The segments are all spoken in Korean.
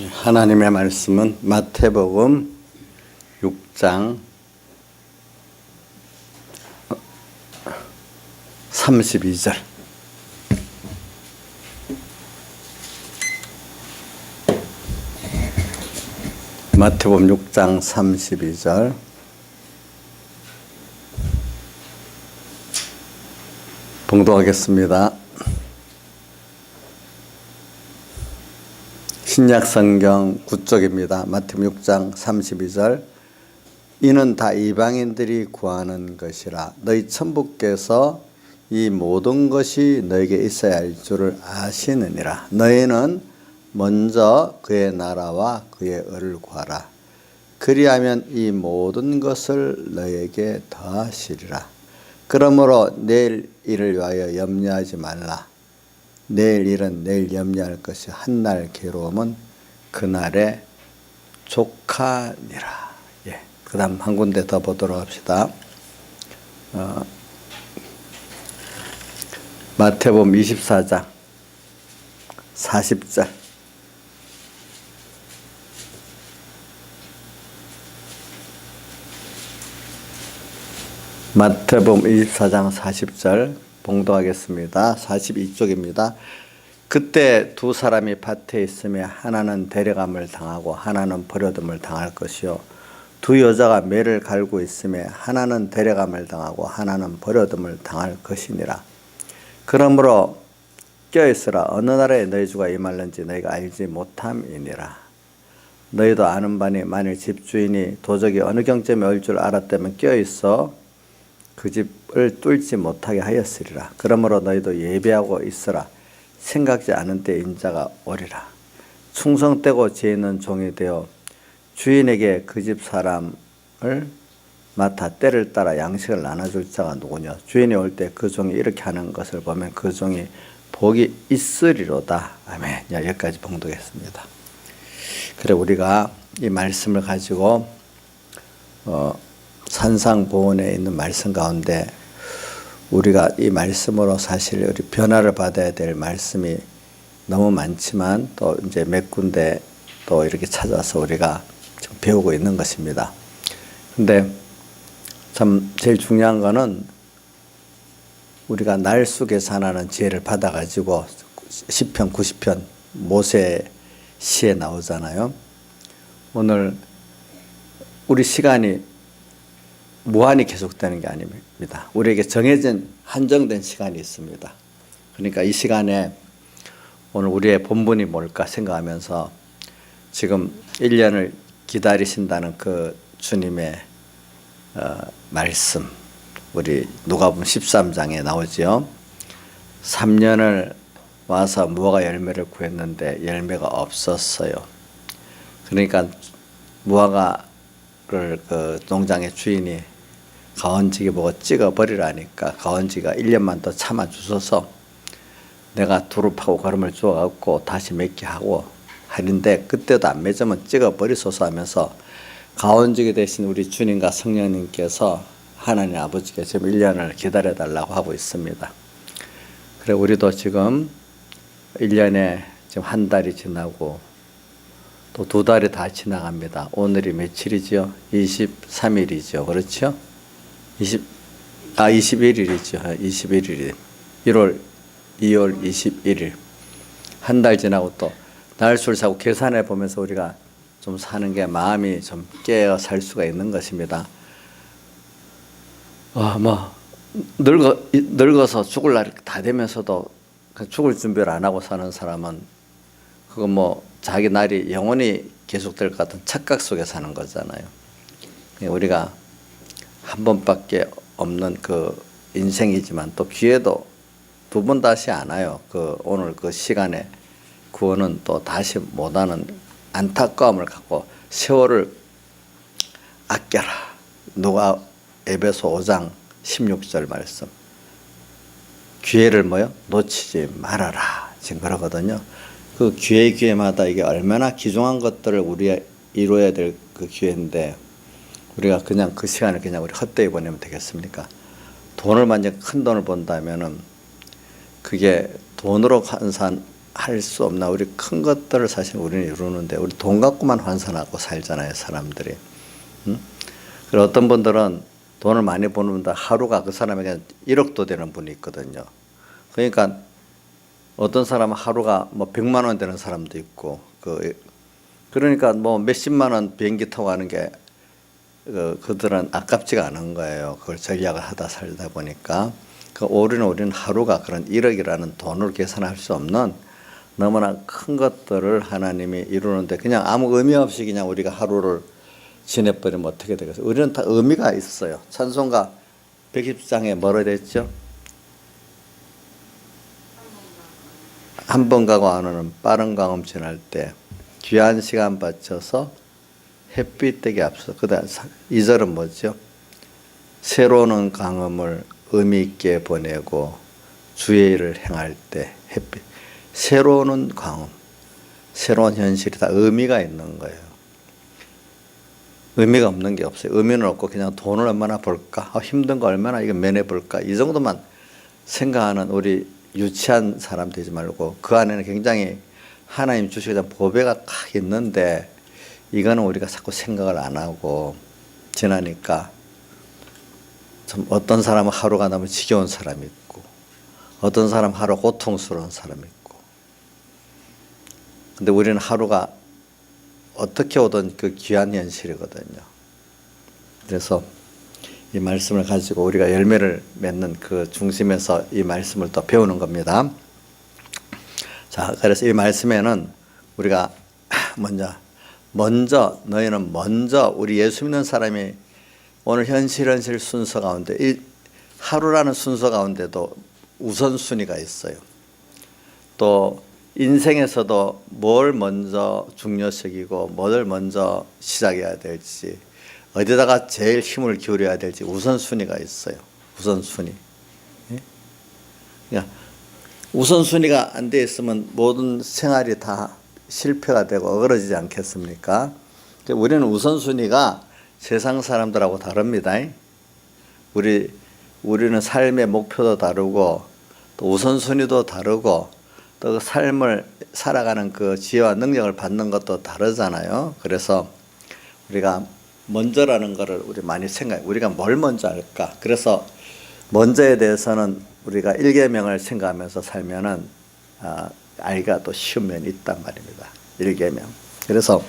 하나님의 말씀은 마태복음 6장 32절. 마태복음 6장 32절. 봉독하겠습니다. 신약성경 9쪽입니다. 마태복음 6장 32절. 이는 다 이방인들이 구하는 것이라. 너희 천부께서 이 모든 것이 너에게 있어야 할 줄을 아시느니라. 너희는 먼저 그의 나라와 그의 의를 구하라. 그리하면 이 모든 것을 너에게 더하시리라. 그러므로 내일 일을 위하여 염려하지 말라. 내일 일은 내일 염려할 것이 한날 괴로움은 그날에 족하니라. 그 다음 한 군데 더 보도록 합시다. 마태복음 24장 40절. 마태복음 24장 40절 봉독하겠습니다. 42쪽입니다. 그때 두 사람이 밭에 있으며 하나는 데려감을 당하고 하나는 버려둠을 당할 것이요, 두 여자가 매를 갈고 있으며 하나는 데려감을 당하고 하나는 버려둠을 당할 것이니라. 그러므로 껴있으라. 어느 날에 너희 주가 임할는지 너희가 알지 못함이니라. 너희도 아는 바니 만일 집주인이 도적이 어느 경점에 올 줄 알았다면 껴있어 그 집을 뚫지 못하게 하였으리라. 그러므로 너희도 예비하고 있으라. 생각지 않은 때 인자가 오리라. 충성되고 지혜 있는 종이 되어 주인에게 그 집 사람을 맡아 때를 따라 양식을 나눠줄 자가 누구냐. 주인이 올 때 그 종이 이렇게 하는 것을 보면 그 종이 복이 있으리로다. 아멘. 여기까지 봉독했습니다. 그래, 우리가 이 말씀을 가지고 산상보훈에 있는 말씀 가운데 우리가 이 말씀으로 사실 우리 변화를 받아야 될 말씀이 너무 많지만 또 이제 몇 군데 또 이렇게 찾아서 우리가 지금 배우고 있는 것입니다. 근데 참 제일 중요한 거는 우리가 날수 계산하는 지혜를 받아가지고 시편 90편 모세 시에 나오잖아요. 오늘 우리 시간이 무한히 계속되는 게 아닙니다. 우리에게 정해진 한정된 시간이 있습니다. 그러니까 이 시간에 오늘 우리의 본분이 뭘까 생각하면서 지금 1년을 기다리신다는 그 주님의 말씀, 우리 누가복음 13장에 나오지요. 3년을 와서 무화과 열매를 구했는데 열매가 없었어요. 그러니까 무화과를 그 농장의 주인이 가원지기 보고 찍어버리라니까 가원지가 1년만 더 참아주셔서 내가 두루 파고 거름을 주워갖고 다시 맺게 하고 하는데 그때도 안 맺으면 찍어버리소서 하면서 가원지기 대신 우리 주님과 성령님께서 하나님 아버지께 지금 1년을 기다려달라고 하고 있습니다. 그래, 우리도 지금 1년에 지금 한 달이 지나고 또 2달이 다 지나갑니다. 오늘이 며칠이죠? 23일이죠. 그렇죠? 21일이죠. 21일이 1월 2월 21일 한 달 지나고 또 날수를 사고 계산해 보면서 우리가 좀 사는 게 마음이 좀 깨어 살 수가 있는 것입니다. 늙어서 죽을 날이 다 되면서도 죽을 준비를 안 하고 사는 사람은 그거 자기 날이 영원히 계속될 것 같은 착각 속에 사는 거잖아요. 우리가 한 번밖에 없는 그 인생이지만 또 기회도 2번 다시 안 와요. 오늘 그 시간에 구원은 또 다시 못하는 안타까움을 갖고 세월을 아껴라. 누가 에베소 5장 16절 말씀. 기회를 놓치지 말아라. 지금 그러거든요. 그 기회마다 이게 얼마나 귀중한 것들을 우리가 이루어야 될 그 기회인데 우리가 그냥 그 시간을 그냥 우리 헛되이 보내면 되겠습니까? 돈을 만약 큰 돈을 번다면은 그게 돈으로 할 수 없나. 우리 큰 것들을 사실 우리는 이루는데 우리 돈 갖고만 환산하고 살잖아요, 사람들이. 응? 그리고 어떤 분들은 돈을 많이 버는 분들 하루가 그 사람에게 1억도 되는 분이 있거든요. 그러니까 어떤 사람은 하루가 뭐 100만 원 되는 사람도 있고, 그러니까 뭐 몇십만 원 비행기 타고 가는 게 그들은 아깝지가 않은 거예요. 그걸 전략을 하다 살다 보니까. 우리는 하루가 그런 1억이라는 돈으로 계산할 수 없는 너무나 큰 것들을 하나님이 이루는데 그냥 아무 의미 없이 그냥 우리가 하루를 지내버리면 어떻게 되겠어요? 우리는 다 의미가 있어요. 찬송가 110장에 뭐라 됐죠? 한 번 가고 안 오는 빠른 광음 지날 때 귀한 시간 바쳐서 햇빛 되게 앞서. 그다음 2절은 뭐죠? 새로운 광음을 의미 있게 보내고 주의 일을 행할 때 햇빛. 새로운 광음, 새로운 현실이 다 의미가 있는 거예요. 의미가 없는 게 없어요. 의미는 없고 그냥 돈을 얼마나 벌까, 힘든 거 얼마나 이거 면해볼까, 이 정도만 생각하는 우리 유치한 사람 되지 말고 그 안에는 굉장히 하나님 주시게 된 보배가 딱 있는데 이거는 우리가 자꾸 생각을 안 하고 지나니까 좀 어떤 사람은 하루가 너무 지겨운 사람이 있고 어떤 사람은 하루 고통스러운 사람이 있고, 근데 우리는 하루가 어떻게 오든 그 귀한 현실이거든요. 그래서 이 말씀을 가지고 우리가 열매를 맺는 그 중심에서 이 말씀을 또 배우는 겁니다. 자, 그래서 이 말씀에는 우리가 먼저 너희는 먼저 우리 예수 믿는 사람이 오늘 현실 순서 가운데 이 하루라는 순서 가운데도 우선순위가 있어요. 또 인생에서도 뭘 먼저 중요시기고 뭘 먼저 시작해야 될지 어디다가 제일 힘을 기울여야 될지 우선순위가 있어요. 우선순위. 그러니까 우선순위가 안 돼 있으면 모든 생활이 다 실패가 되고 어그러지지 않겠습니까? 우리는 우선순위가 세상 사람들하고 다릅니다. 우리는 삶의 목표도 다르고 또 우선순위도 다르고 또 그 삶을 살아가는 그 지혜와 능력을 받는 것도 다르잖아요. 그래서 우리가 먼저라는 것을 우리 많이 우리가 뭘 먼저 할까? 그래서 먼저에 대해서는 우리가 일계명을 생각하면서 살면은 알기가 또 쉬운 면이 있단 말입니다. 일계명. 그래서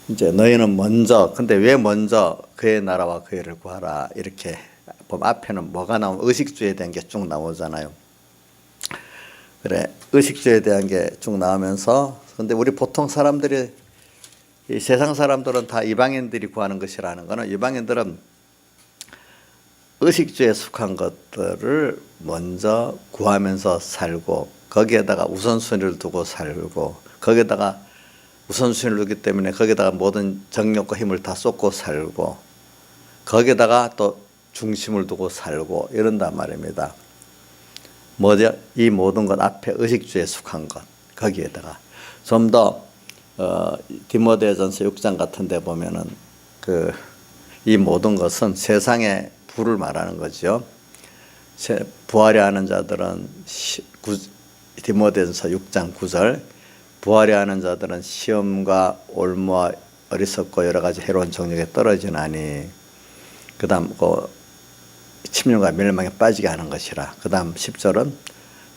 이제 너희는 먼저, 근데 왜 먼저 그의 나라와 그의 일을 구하라 이렇게 보면 앞에는 뭐가 나오면 의식주에 대한 게 쭉 나오잖아요. 그래, 의식주에 대한 게 쭉 나오면서, 근데 우리 보통 사람들이 이 세상 사람들은 다 이방인들이 구하는 것이라는 거는 이방인들은 의식주에 속한 것들을 먼저 구하면서 살고 거기에다가 우선순위를 두고 살고 거기에다가 우선순위를 두기 때문에 거기에다가 모든 정력과 힘을 다 쏟고 살고 거기에다가 또 중심을 두고 살고 이런단 말입니다. 뭐죠? 이 모든 것 앞에 의식주에 속한 것 거기에다가 좀 더 디모데전서 6장 같은 데 보면은 이 모든 것은 세상의 부를 말하는 거죠. 부하려 하는 자들은 디모데전서 6장 9절 부하려 하는 자들은 시험과 올무와 어리석고 여러 가지 해로운 정력에 떨어지나니 그 다음 침륜과 멸망에 빠지게 하는 것이라. 그 다음 10절은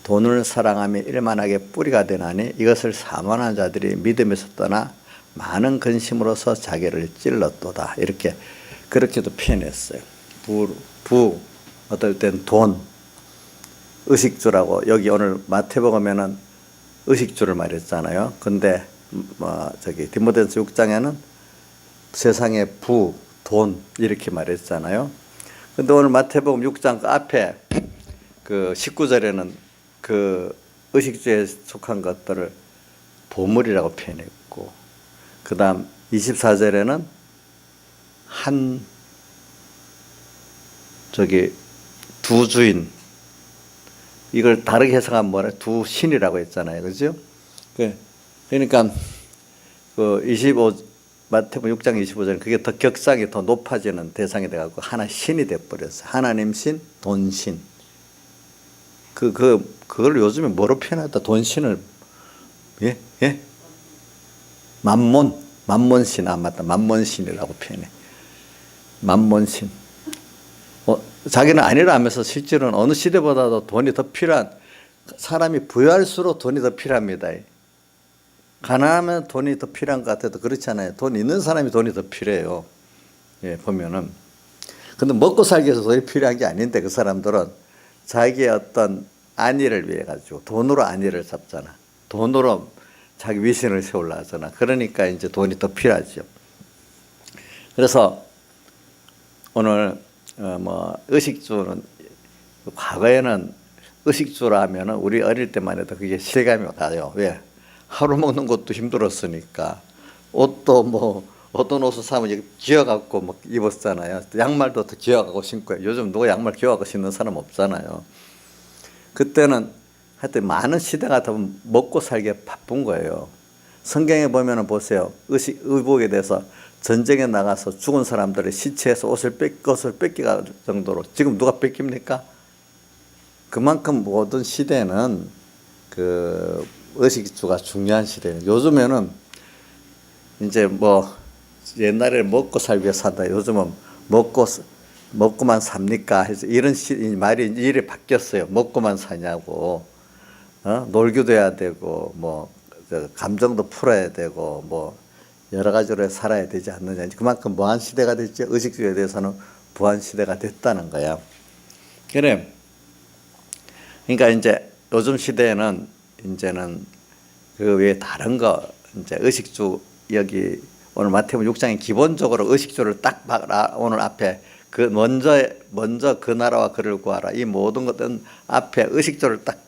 돈을 사랑하며 일만하게 뿌리가 되나니 이것을 사모하는 자들이 믿음에서 떠나 많은 근심으로서 자기를 찔렀도다. 이렇게 그렇게도 표현했어요. 어떨 땐 돈, 의식주라고 여기 오늘 마태복음에는 의식주를 말했잖아요. 근데 디모데전서 6장에는 세상의 돈 이렇게 말했잖아요. 근데 오늘 마태복음 6장 앞에 19절에는 그 의식주에 속한 것들을 보물이라고 표현했고, 그 다음 24절에는 두 주인, 이걸 다르게 해석하면 뭐래? 두 신이라고 했잖아요. 그죠? 그러니까 마태복음 6장 25절은 그게 더 격상이 더 높아지는 대상이 돼갖고 하나 신이 돼버렸어요. 하나님 신, 돈 신. 그걸 요즘에 뭐로 표현했다? 돈신을, 예? 예? 만몬신, 맞다. 만몬신이라고 표현해. 만몬신. 자기는 아니라면서 실제로는 어느 시대보다도 돈이 더 필요한, 사람이 부유할수록 돈이 더 필요합니다. 가난하면 돈이 더 필요한 것 같아도 그렇잖아요. 돈 있는 사람이 돈이 더 필요해요. 예, 보면은. 근데 먹고 살기 위해서 돈이 필요한 게 아닌데 그 사람들은 자기의 어떤 안위를 위해 가지고 돈으로 안위를 잡잖아. 돈으로 자기 위신을 세우려 하잖아. 그러니까 이제 돈이 더 필요하죠. 그래서 오늘 의식주는 과거에는 의식주라 하면은 우리 어릴 때만 해도 그게 실감이 가요. 왜? 하루 먹는 것도 힘들었으니까. 옷도 어떤 옷을 사면 기어갖고 입었잖아요. 양말도 더 기어갖고 신고. 요즘 누가 양말 기어갖고 신는 사람 없잖아요. 그때는 하여튼 많은 시대가 더 먹고 살기에 바쁜 거예요. 성경에 보면은 보세요. 의복에 대해서 전쟁에 나가서 죽은 사람들의 시체에서 것을 뺏기가 정도로 지금 누가 뺏깁니까? 그만큼 모든 시대는 그 의식주가 중요한 시대예요. 요즘에는 이제 옛날에는 먹고 살기 위해 산다. 요즘은 먹고만 삽니까? 해서 이런 말이 일이 바뀌었어요. 먹고만 사냐고. 놀기도 해야 되고, 감정도 풀어야 되고, 여러 가지로 살아야 되지 않느냐. 그만큼 무한 시대가 됐죠. 의식주에 대해서는 무한 시대가 됐다는 거야. 그러니까 이제 요즘 시대에는 이제는 그 외에 다른 거, 이제 의식주 여기 오늘 마태복음 6장에 기본적으로 의식주를 딱 오늘 앞에 먼저 그 나라와 그를 구하라. 이 모든 것들은 앞에 의식주를 딱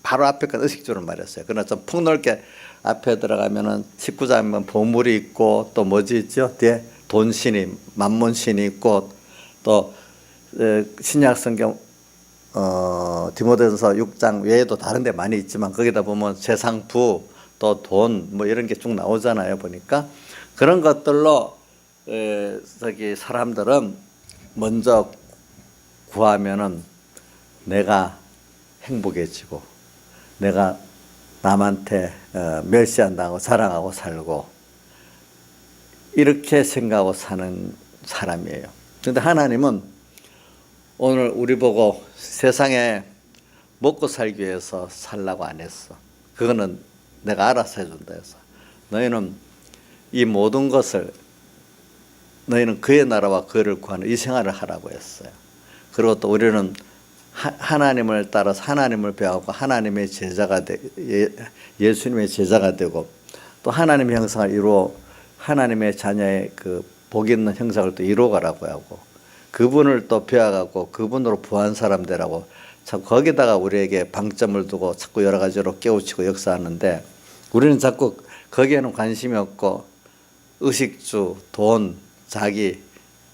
바로 앞에 건 의식주를 말했어요. 그러나 좀 폭넓게 앞에 들어가면은 19장이면 보물이 있고 또 뭐지 있죠? 뒤에 돈신이 만몬신이 있고 또 신약 성경 디모데전서 6장 외에도 다른 데 많이 있지만 거기다 보면 세상 부 또 돈 이런 게 쭉 나오잖아요. 보니까 그런 것들로 사람들은 먼저 구하면은 내가 행복해지고 내가 남한테 멸시한다고 자랑하고 살고 이렇게 생각하고 사는 사람이에요. 그런데 하나님은 오늘 우리 보고 세상에 먹고 살기 위해서 살라고 안 했어. 그거는 내가 알아서 해준다 해서 너희는 이 모든 것을 너희는 그의 나라와 그를 구하는 이 생활을 하라고 했어요. 그리고 또 우리는 하나님을 따라서 하나님을 배우고 하나님의 제자가 예수님의 제자가 되고 또 하나님의 형상을 이루어 하나님의 자녀의 그 복 있는 형상을 또 이루어가라고 하고 그분을 또 배워가고 그분으로 부한 사람 되라고 참 거기다가 우리에게 방점을 두고 자꾸 여러 가지로 깨우치고 역사하는데 우리는 자꾸 거기에는 관심이 없고 의식주, 돈, 자기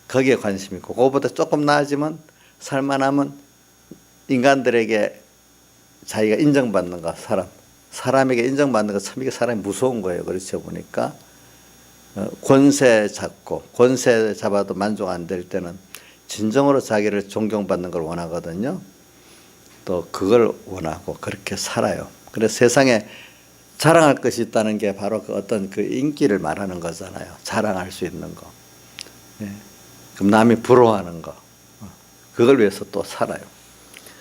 거기에 관심이 있고 그거보다 조금 나아지면 살만하면 인간들에게 자기가 인정받는 거 사람에게 인정받는 거 참 이게 사람이 무서운 거예요. 그렇죠 보니까 권세 잡아도 만족 안 될 때는 진정으로 자기를 존경받는 걸 원하거든요. 또 그걸 원하고 그렇게 살아요. 그래서 세상에 자랑할 것이 있다는 게 바로 그 어떤 그 인기를 말하는 거잖아요. 자랑할 수 있는 거. 예. 그럼 남이 부러워하는 거. 그걸 위해서 또 살아요.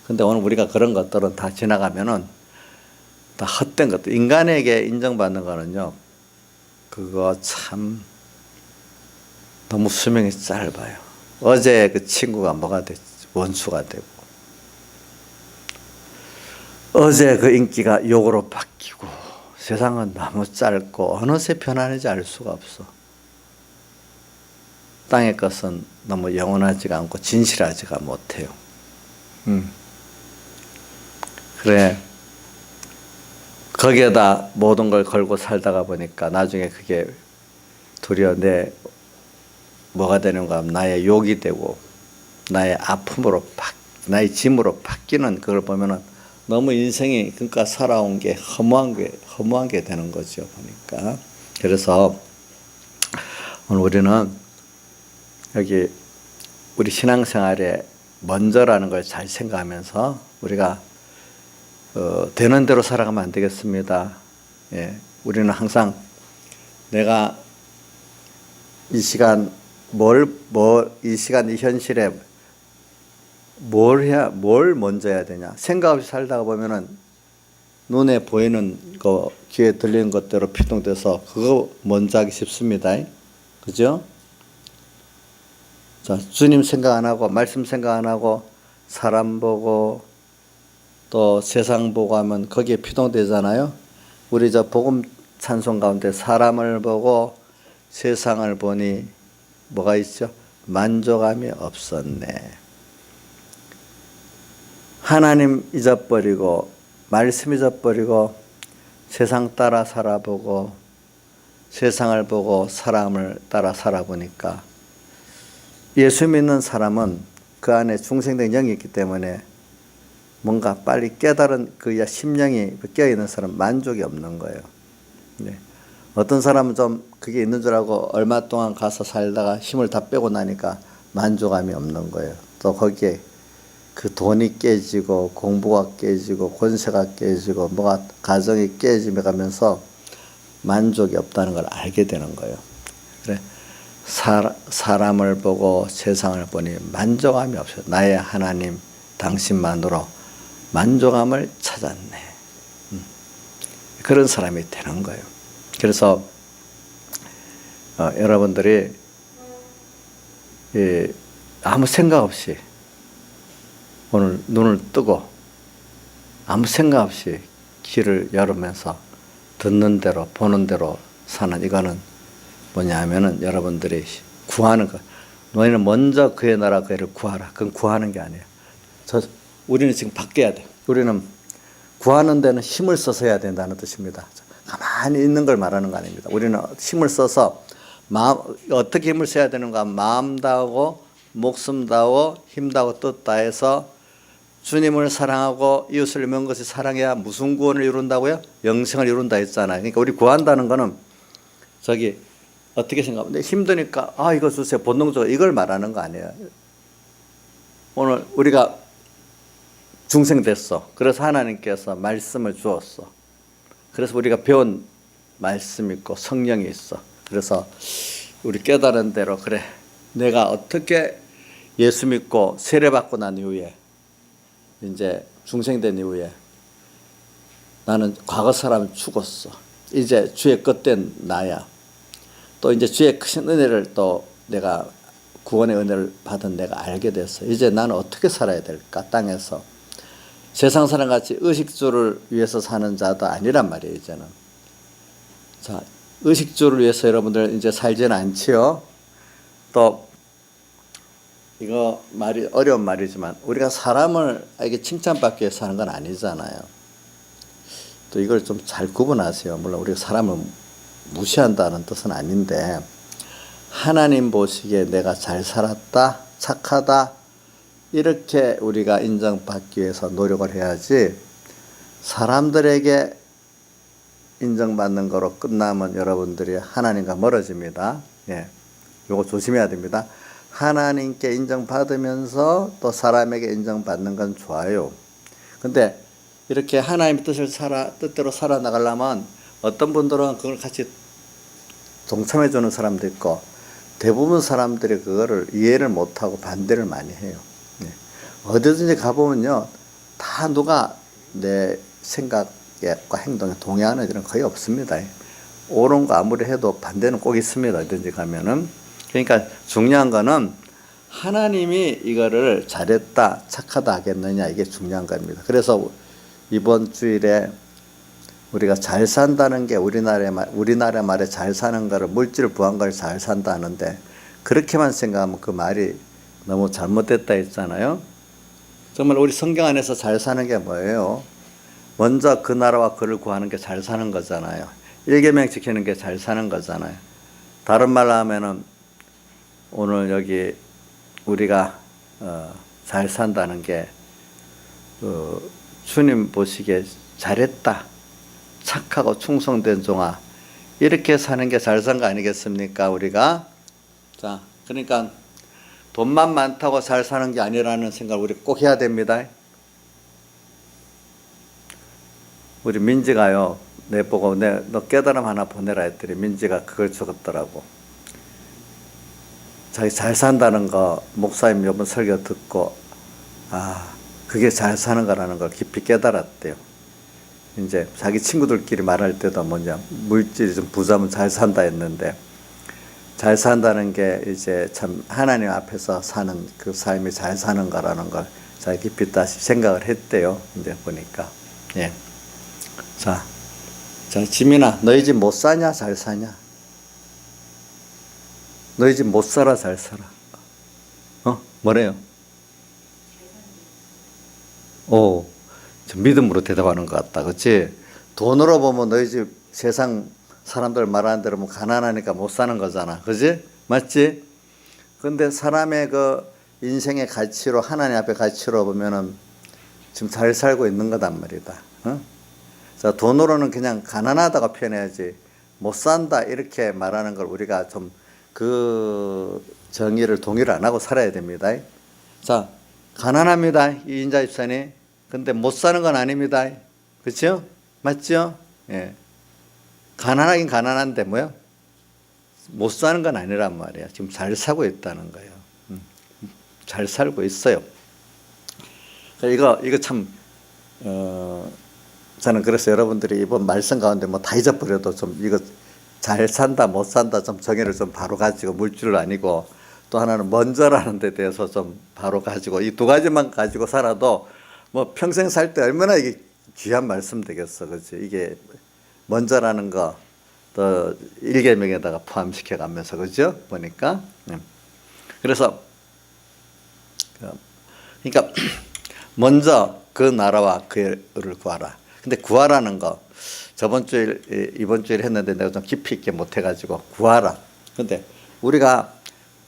근데 오늘 우리가 그런 것들은 다 지나가면은 다 헛된 것들. 인간에게 인정받는 거는요. 그거 참 너무 수명이 짧아요. 어제 그 친구가 뭐가 됐지? 원수가 되고. 어제 그 인기가 욕으로 바뀌고 세상은 너무 짧고 어느새 변하는지 알 수가 없어. 땅의 것은 너무 영원하지가 않고 진실하지가 못해요. 그래. 거기에다 모든 걸 걸고 살다가 보니까 나중에 그게 도리어 뭐가 되는가 하면 나의 욕이 되고 나의 아픔으로 나의 짐으로 바뀌는 그걸 보면은 너무 인생이 그러니까 살아온 게 허무한 게 되는 거죠 보니까. 그래서 오늘 우리는 여기 우리 신앙생활에 먼저라는 걸 잘 생각하면서 우리가 되는 대로 살아가면 안 되겠습니다. 예, 우리는 항상 내가 이 시간 이 시간 이 현실에 뭘 먼저 해야 되냐. 생각 없이 살다가 보면은 눈에 보이는 거, 귀에 들리는 것대로 피동돼서 그거 먼저 하기 쉽습니다. 그죠? 자, 주님 생각 안 하고, 말씀 생각 안 하고, 사람 보고, 또 세상 보고 하면 거기에 피동되잖아요. 우리 저 복음 찬송 가운데 사람을 보고 세상을 보니 뭐가 있죠? 만족함이 없었네. 하나님 잊어버리고 말씀 잊어버리고 세상 따라 살아보고 세상을 보고 사람을 따라 살아보니까 예수 믿는 사람은 그 안에 중생된 영이 있기 때문에 뭔가 빨리 깨달은 그 심령이 깨어있는 사람은 만족이 없는 거예요. 네. 어떤 사람은 좀 그게 있는 줄 알고 얼마 동안 가서 살다가 힘을 다 빼고 나니까 만족감이 없는 거예요. 또 거기에 그 돈이 깨지고 공부가 깨지고 권세가 깨지고 뭐가 가정이 깨지며 가면서 만족이 없다는 걸 알게 되는 거예요. 그래 사람을 보고 세상을 보니 만족감이 없어요. 나의 하나님 당신만으로 만족감을 찾았네. 그런 사람이 되는 거예요. 그래서 여러분들이 아무 생각 없이 오늘 눈을 뜨고 아무 생각 없이 귀를 열으면서 듣는 대로 보는 대로 사는 이거는 뭐냐 하면은 여러분들이 구하는 거. 너희는 먼저 그의 나라 그의 를 구하라. 그건 구하는 게 아니에요. 우리는 지금 바뀌어야 돼. 우리는 구하는 데는 힘을 써서 해야 된다는 뜻입니다. 가만히 있는 걸 말하는 거 아닙니다. 우리는 힘을 써서 어떻게 힘을 써야 되는가? 마음 다하고 목숨 다하고 힘 다하고 뜻 다해서 주님을 사랑하고 이웃을 명 것이 사랑해야 무슨 구원을 이룬다고요? 영생을 이룬다 했잖아요. 그러니까 우리 구한다는 거는 어떻게 생각하면 힘드니까 이거 주세요. 본능적으로 이걸 말하는 거 아니에요. 오늘 우리가 중생됐어. 그래서 하나님께서 말씀을 주었어. 그래서 우리가 배운 말씀 있고 성령이 있어. 그래서 우리 깨달은 대로 그래 내가 어떻게 예수 믿고 세례받고 난 이후에 이제 중생된 이후에 나는 과거 사람이 죽었어. 이제 주의 끝된 나야. 또 이제 주의 큰 은혜를 또 내가 구원의 은혜를 받은 내가 알게 됐어. 이제 나는 어떻게 살아야 될까? 땅에서 세상 사람같이 의식주를 위해서 사는 자도 아니란 말이에요. 이제는 자 의식주를 위해서 여러분들 이제 살지는 않지요. 또 이거 말이 어려운 말이지만 우리가 사람을 이게 칭찬받기 위해서 하는 건 아니잖아요. 또 이걸 좀 잘 구분하세요. 물론 우리가 사람을 무시한다는 뜻은 아닌데 하나님 보시기에 내가 잘 살았다, 착하다 이렇게 우리가 인정받기 위해서 노력을 해야지 사람들에게 인정받는 거로 끝나면 여러분들이 하나님과 멀어집니다. 예, 요거 조심해야 됩니다. 하나님께 인정받으면서 또 사람에게 인정받는 건 좋아요. 근데 이렇게 하나님의 뜻대로 살아나가려면 어떤 분들은 그걸 같이 동참해 주는 사람도 있고 대부분 사람들이 그거를 이해를 못하고 반대를 많이 해요. 어디든지 가보면요 다 누가 내 생각과 행동에 동의하는 애들은 거의 없습니다. 옳은 거 아무리 해도 반대는 꼭 있습니다. 어디든지 가면은. 그러니까 중요한 거는 하나님이 이거를 잘했다 착하다 하겠느냐 이게 중요한 겁니다. 그래서 이번 주일에 우리가 잘 산다는 게 우리나라 말에 잘 사는 거를 물질 부한 걸 잘 산다 하는데 그렇게만 생각하면 그 말이 너무 잘못됐다 했잖아요. 정말 우리 성경 안에서 잘 사는 게 뭐예요? 먼저 그 나라와 그를 구하는 게 잘 사는 거잖아요. 일계명 지키는 게 잘 사는 거잖아요. 다른 말로 하면은 오늘 여기 우리가 잘 산다는 게 주님 보시기에 잘했다, 착하고 충성된 종아 이렇게 사는 게 잘 산 거 아니겠습니까? 우리가 자 그러니까 돈만 많다고 잘 사는 게 아니라는 생각을 우리 꼭 해야 됩니다. 우리 민지가요, 내보고 너 깨달음 하나 보내라 했더니 민지가 그걸 적었더라고. 자기 잘 산다는 거 목사님 요번 설교 듣고 그게 잘 사는 거라는 걸 깊이 깨달았대요. 이제 자기 친구들끼리 말할 때도 뭐냐, 물질이 좀 부자면 잘 산다 했는데, 잘 산다는 게 이제 참 하나님 앞에서 사는 그 삶이 잘 사는 거라는 걸 자기 깊이 다시 생각을 했대요. 이제 보니까. 예. 자, 지민아, 너희 집 못 사냐? 잘 사냐? 너희 집 못 살아? 잘 살아? 뭐래요? 오, 믿음으로 대답하는 것 같다. 그치? 돈으로 보면 너희 집 세상 사람들 말하는 대로 뭐 가난하니까 못 사는 거잖아. 그지? 맞지? 근데 사람의 그 인생의 가치로, 하나님 앞에 가치로 보면은 지금 잘 살고 있는 거단 말이다. 자, 돈으로는 그냥 가난하다고 표현해야지, 못 산다 이렇게 말하는 걸 우리가 좀 그 정의를 동의를 안 하고 살아야 됩니다. 자, 가난합니다, 이인자 집사님. 근데 못 사는 건 아닙니다. 그렇죠? 맞죠? 예. 가난하긴 가난한데 뭐요? 못 사는 건 아니란 말이야. 지금 잘 사고 있다는 거예요. 잘 살고 있어요. 이거 참 저는 그래서 여러분들이 이번 말씀 가운데 뭐 다 잊어버려도 좀 이거 잘 산다 못 산다 좀 정의를 좀 바로 가지고, 물질을 아니고 또 하나는 먼저라는 데 대해서 좀 바로 가지고, 이 두 가지만 가지고 살아도 뭐 평생 살 때 얼마나 이게 귀한 말씀 되겠어. 그렇지? 이게 먼저라는 거 또 일계명에다가 포함시켜 가면서, 그죠? 보니까. 그래서 그러니까 먼저 그 나라와 그를 구하라. 근데 구하라는 거 저번 주일 이번 주일 했는데 내가 좀 깊이 있게 못 해가지고 구하라. 근데 우리가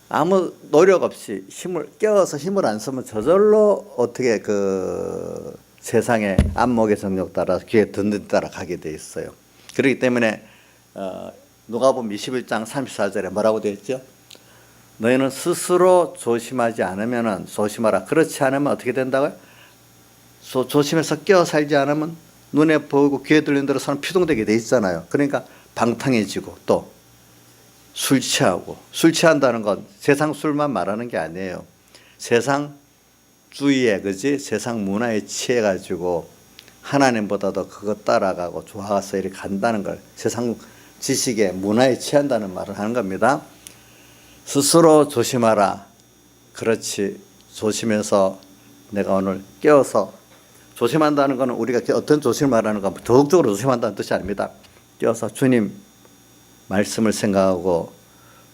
아무 노력 없이 깨워서 힘을 안 쓰면 저절로 어떻게 그 세상의 안목의 정욕 따라 귀에 듣는 따라 가게 돼 있어요. 그렇기 때문에 누가복음 21장 34절에 뭐라고 되어 있죠? 너희는 스스로 조심하지 않으면은, 조심하라. 그렇지 않으면 어떻게 된다고요? 조심해서 깨어 살지 않으면 눈에 보이고 귀에 들리는 대로 사람 피동되게 돼 있잖아요. 그러니까 방탕해지고, 또 술 취하고. 술 취한다는 건 세상 술만 말하는 게 아니에요. 세상 주의에, 그지? 세상 문화에 취해가지고 하나님보다도 그거 따라가고 좋아서 이렇게 간다는 걸, 세상 지식에 문화에 취한다는 말을 하는 겁니다. 스스로 조심하라. 그렇지. 조심해서 내가 오늘 깨어서, 조심한다는 것은 우리가 어떤 조심을 말하는 가 적극적으로 조심한다는 뜻이 아닙니다. 깨어서 주님 말씀을 생각하고,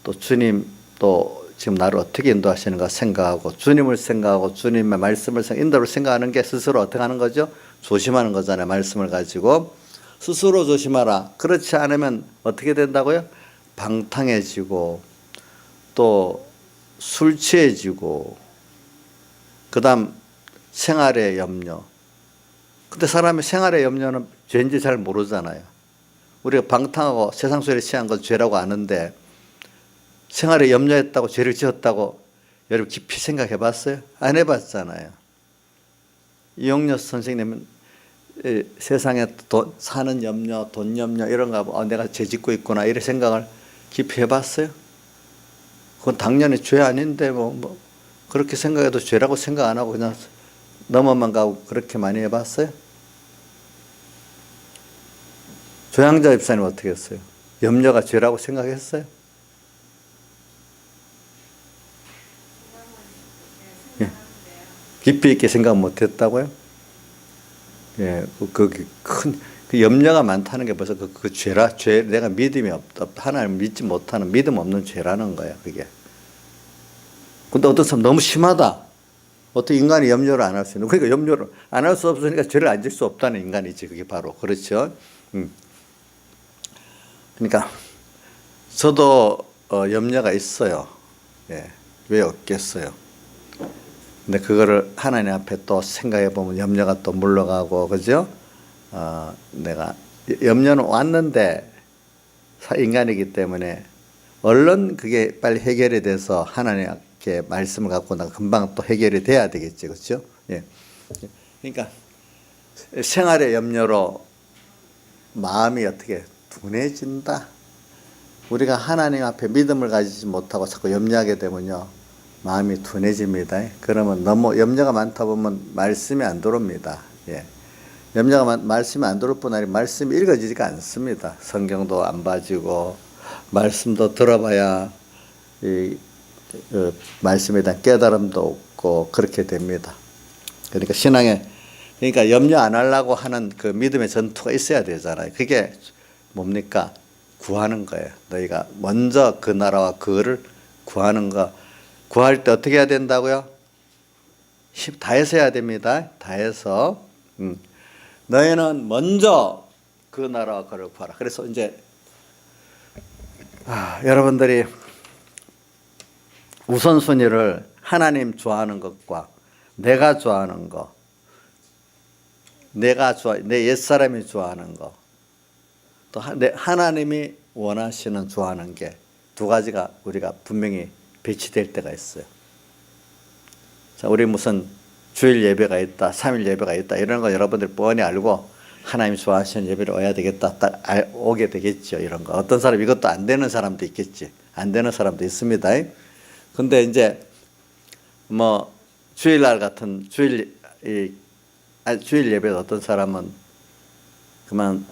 또 주님 또 지금 나를 어떻게 인도하시는가 생각하고, 주님을 생각하고 주님의 말씀을 인도를 생각하는 게 스스로 어떻게 하는 거죠? 조심하는 거잖아요. 말씀을 가지고 스스로 조심하라. 그렇지 않으면 어떻게 된다고요? 방탕해지고, 또 술 취해지고, 그 다음 생활의 염려. 근데 사람의 생활의 염려는 죄인지 잘 모르잖아요. 우리가 방탕하고 세상 소리에 취한 건 죄라고 아는데, 생활에 염려했다고 죄를 지었다고 여러분 깊이 생각해 봤어요? 안 해봤잖아요. 이용렬 선생님은 세상에 사는 염려, 돈 염려 이런 거, 내가 죄 짓고 있구나 이런 생각을 깊이 해봤어요? 그건 당연히 죄 아닌데 뭐 그렇게 생각해도 죄라고 생각 안 하고 그냥 넘어만 가고 그렇게 많이 해봤어요? 조양자 집사님 어떻게 했어요? 염려가 죄라고 생각했어요? 예. 깊이 있게 생각 못했다고요? 예, 그 염려가 많다는 게 벌써 그 죄라, 내가 믿음이 없다, 하나님 믿지 못하는 믿음 없는 죄라는 거야, 그게. 근데 어떤 사람 너무 심하다. 어떻게 인간이 염려를 안 할 수 있는? 그러니까 염려를 안 할 수 없으니까 죄를 안 질 수 없다는 인간이지, 그게 바로. 그렇죠? 그러니까 저도 염려가 있어요. 예, 왜 없겠어요? 근데 그거를 하나님 앞에 또 생각해 보면 염려가 또 물러가고, 그죠? 내가 염려는 왔는데 인간이기 때문에 얼른 그게 빨리 해결이 돼서 하나님께 말씀을 갖고 나 금방 또 해결이 돼야 되겠지, 그렇죠? 예. 그러니까 생활의 염려로 마음이 어떻게 둔해진다. 우리가 하나님 앞에 믿음을 가지지 못하고 자꾸 염려하게 되면요, 마음이 둔해집니다. 그러면 너무 염려가 많다 보면 말씀이 안 들어옵니다. 예. 말씀이 안 들어올 뿐 아니라 말씀이 읽어지지가 않습니다. 성경도 안 봐지고 말씀도 들어봐야 말씀에 대한 깨달음도 없고 그렇게 됩니다. 그러니까 그러니까 염려 안 하려고 하는 그 믿음의 전투가 있어야 되잖아요. 그게 뭡니까? 구하는 거예요. 너희가 먼저 그 나라와 그를 구하는 거. 구할 때 어떻게 해야 된다고요? 다해서 해야 됩니다. 다해서. 너희는 먼저 그 나라와 그를 구하라. 그래서 이제 여러분들이 우선순위를 하나님 좋아하는 것과 내가 좋아하는 것, 내 옛사람이 좋아하는 것, 또 하나님이 원하시는 좋아하는 게 두 가지가 우리가 분명히 배치될 때가 있어요. 자, 우리 무슨 주일 예배가 있다, 3일 예배가 있다, 이런 거 여러분들 뻔히 알고 하나님이 좋아하시는 예배를 와야 되겠다, 딱 오게 되겠죠. 이런 거. 어떤 사람 이것도 안 되는 사람도 있겠지. 안 되는 사람도 있습니다. 근데 이제 뭐 주일날 같은 주일 예배에 어떤 사람은 그만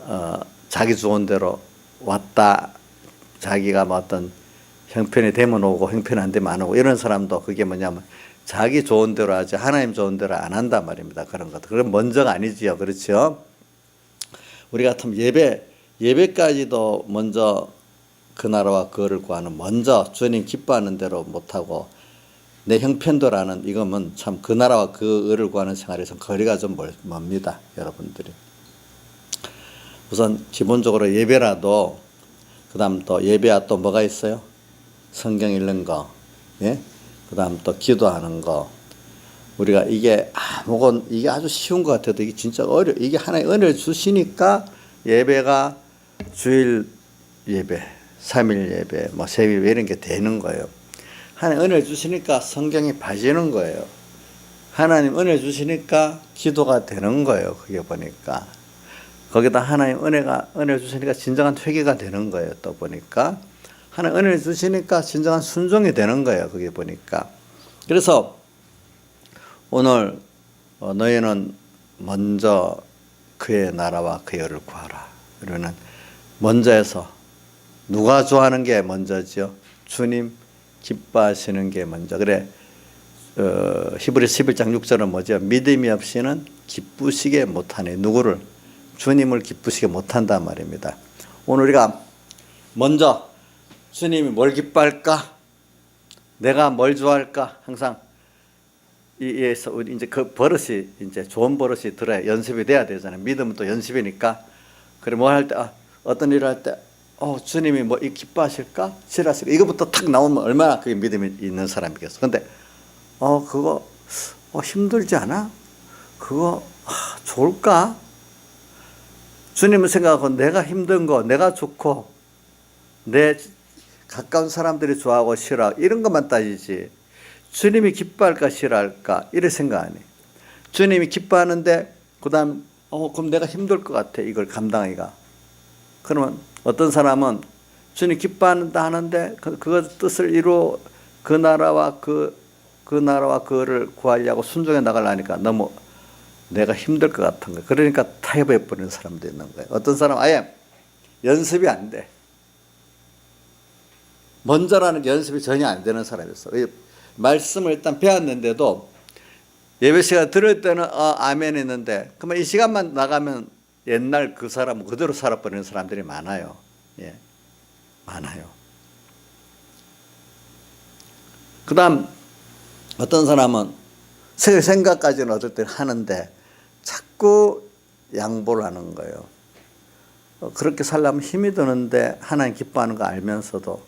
자기 좋은 대로 왔다, 자기가 뭐 어떤 형편이 되면 오고 형편이 안 되면 안 오고, 이런 사람도 그게 뭐냐면 자기 좋은 대로 하지 하나님 좋은 대로 안 한단 말입니다. 그런 것도. 그건 먼저가 아니지요. 그렇죠? 우리 같으면 예배까지도 먼저 그 나라와 그를 구하는, 먼저 주님 기뻐하는 대로 못하고 내 형편도라는, 이거면 참 그 나라와 그를 구하는 생활에서 거리가 좀 멉니다. 여러분들이. 우선 기본적으로 예배라도, 그 다음 또 예배와 또 뭐가 있어요? 성경 읽는 거, 예? 그 다음 또 기도하는 거. 우리가 이게 아주 쉬운 것 같아도 이게 진짜 이게 하나의 은혜를 주시니까 예배가 주일 예배, 3일 예배, 뭐 새벽 예배 이런 게 되는 거예요. 하나님 은혜를 주시니까 성경이 봐지는 거예요. 하나님 은혜 주시니까 기도가 되는 거예요. 그게 보니까. 거기다 하나님 은혜를 주시니까 진정한 회개가 되는 거예요. 또 보니까. 하나님 은혜를 주시니까 진정한 순종이 되는 거예요. 그게 보니까. 그래서 오늘 너희는 먼저 그의 나라와 그의 의를 구하라. 그러면 먼저 해서 누가 좋아하는 게 먼저죠? 주님 기뻐하시는 게 먼저. 그래, 히브리서 11장 6절은 뭐죠? 믿음이 없이는 기쁘시게 못하네. 누구를? 주님을 기쁘시게 못한단 말입니다. 오늘 우리가 먼저 주님이 뭘 기뻐할까? 내가 뭘 좋아할까? 항상 이에서 우리 이제 그 버릇이, 이제 좋은 버릇이 들어야 연습이 돼야 되잖아요. 믿음은 또 연습이니까. 그래, 뭐 할 때, 어떤 일을 할 때, 주님이 뭐 기뻐하실까? 싫어하실까? 이거부터 탁 나오면 얼마나 그게 믿음이 있는 사람이겠어. 근데, 그거, 힘들지 않아? 그거, 좋을까? 주님을 생각하고 내가 힘든 거, 내가 좋고, 내 가까운 사람들이 좋아하고 싫어하고, 이런 것만 따지지. 주님이 기뻐할까 싫어할까 이래 생각 안 해. 주님이 기뻐하는데 그다음 그럼 내가 힘들 것 같아, 이걸 감당하기가. 그러면 어떤 사람은 주님 기뻐한다 하는데 그 뜻을 이루어 그 나라와 그를 구하려고 순종해 나가려니까 너무 내가 힘들 것 같은 거예요. 그러니까 타협해 버리는 사람도 있는 거예요. 어떤 사람은 아예 연습이 안 돼. 먼저라는 게 연습이 전혀 안 되는 사람이 있어. 말씀을 일단 배웠는데도 예배 시간 들을 때는 아멘 했는데, 그러면 이 시간만 나가면 옛날 그 사람 그대로 살아버리는 사람들이 많아요. 예, 많아요. 그 다음 어떤 사람은 생각까지는 어떨 때 하는데 자꾸 양보를 하는 거예요. 그렇게 살려면 힘이 드는데 하나님 기뻐하는 거 알면서도